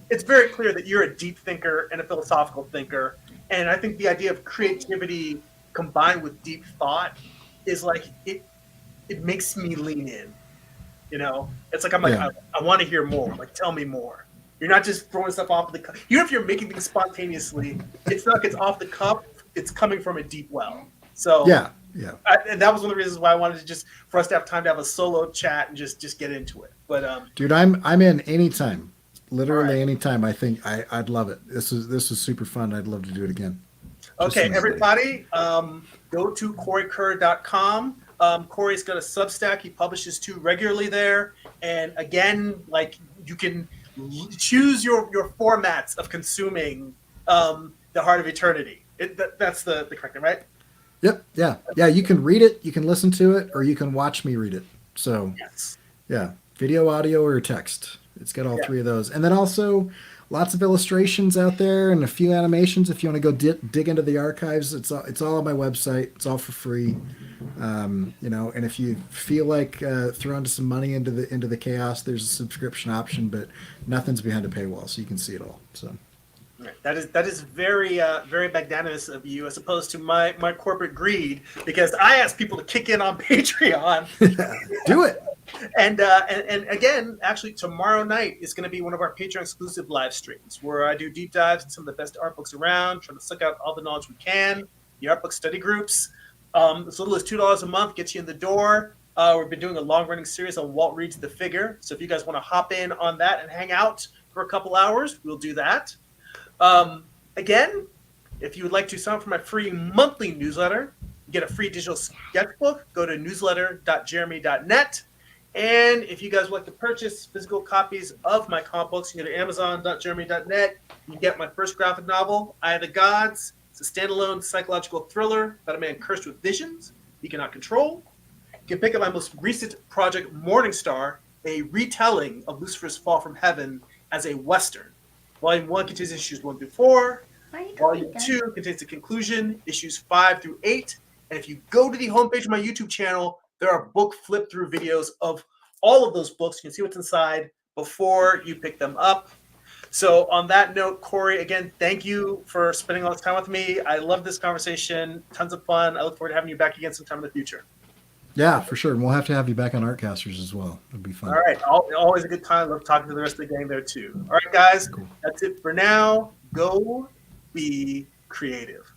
[SPEAKER 1] it's very clear that you're a deep thinker and a philosophical thinker. And I think the idea of creativity combined with deep thought is like it makes me lean in. It's like I'm like
[SPEAKER 2] Yeah.
[SPEAKER 1] I want to hear more. Like tell me more. You're not just throwing stuff off the cuff. Even if you're making things spontaneously, it's not like it's off the cuff. It's coming from a deep well. So
[SPEAKER 2] Yeah. Yeah.
[SPEAKER 1] and that was one of the reasons why I wanted to just for us to have time to have a solo chat and just get into it. But
[SPEAKER 2] Dude, I'm in anytime.
[SPEAKER 1] all right.
[SPEAKER 2] Literally anytime. I think I'd love it. This is super fun. I'd love to do it again. Just
[SPEAKER 1] Okay,
[SPEAKER 2] easily.
[SPEAKER 1] everybody, go to CoryKerr.com. Corey's got a Substack. He publishes two regularly there. And again, like you can choose your formats of consuming the Heart of Eternity. That's the correct name, right?
[SPEAKER 2] Yep. Yeah. Yeah. You can read it, you can listen to it, or you can watch me read it. So
[SPEAKER 1] Yes.
[SPEAKER 2] yeah, video, audio, or text. It's got all
[SPEAKER 1] Yeah.
[SPEAKER 2] three of those. And then also lots of illustrations out there and a few animations. If you want to go dig into the archives, it's all on my website. It's all for free. And if you feel like throwing some money into the chaos, there's a subscription option, but nothing's behind a paywall, so you can see it all. So
[SPEAKER 1] Right. That is very very magnanimous of you, as opposed to my corporate greed, because I ask people to kick in on Patreon.
[SPEAKER 2] do it.
[SPEAKER 1] And again, actually, tomorrow night is going to be one of our Patreon exclusive live streams where I do deep dives in some of the best art books around, trying to suck out all the knowledge we can. The art book study groups, as little as $2 a month gets you in the door. We've been doing a long running series on Walt Reed's The Figure, so if you guys want to hop in on that and hang out for a couple hours, we'll do that. Again, if you would like to sign up for my free monthly newsletter, get a free digital sketchbook, go to newsletter.jeremy.net. And if you guys would like to purchase physical copies of my comic books, you can go to amazon.jeremy.net. You can get my first graphic novel, Eye of the Gods. It's a standalone psychological thriller about a man cursed with visions he cannot control. You can pick up my most recent project, Morningstar, a retelling of Lucifer's Fall from Heaven as a Western. Volume 1 contains issues 1 through 4.
[SPEAKER 3] Why are you
[SPEAKER 1] Volume
[SPEAKER 3] going
[SPEAKER 1] 2 contains the conclusion, issues 5 through 8. And if you go to the homepage of my YouTube channel, there are book flip through videos of all of those books. You can see what's inside before you pick them up. So on that note, Cory, again, thank you for spending all this time with me. I love this conversation. Tons of fun. I look forward to having you back again sometime in the future.
[SPEAKER 2] Yeah, for sure. And we'll have to have you back on Artcasters as well. It'd be fun.
[SPEAKER 1] All right. Always a good time. Love talking to the rest of the gang there too. All right, guys.
[SPEAKER 2] Cool.
[SPEAKER 1] That's it for now. Go be creative.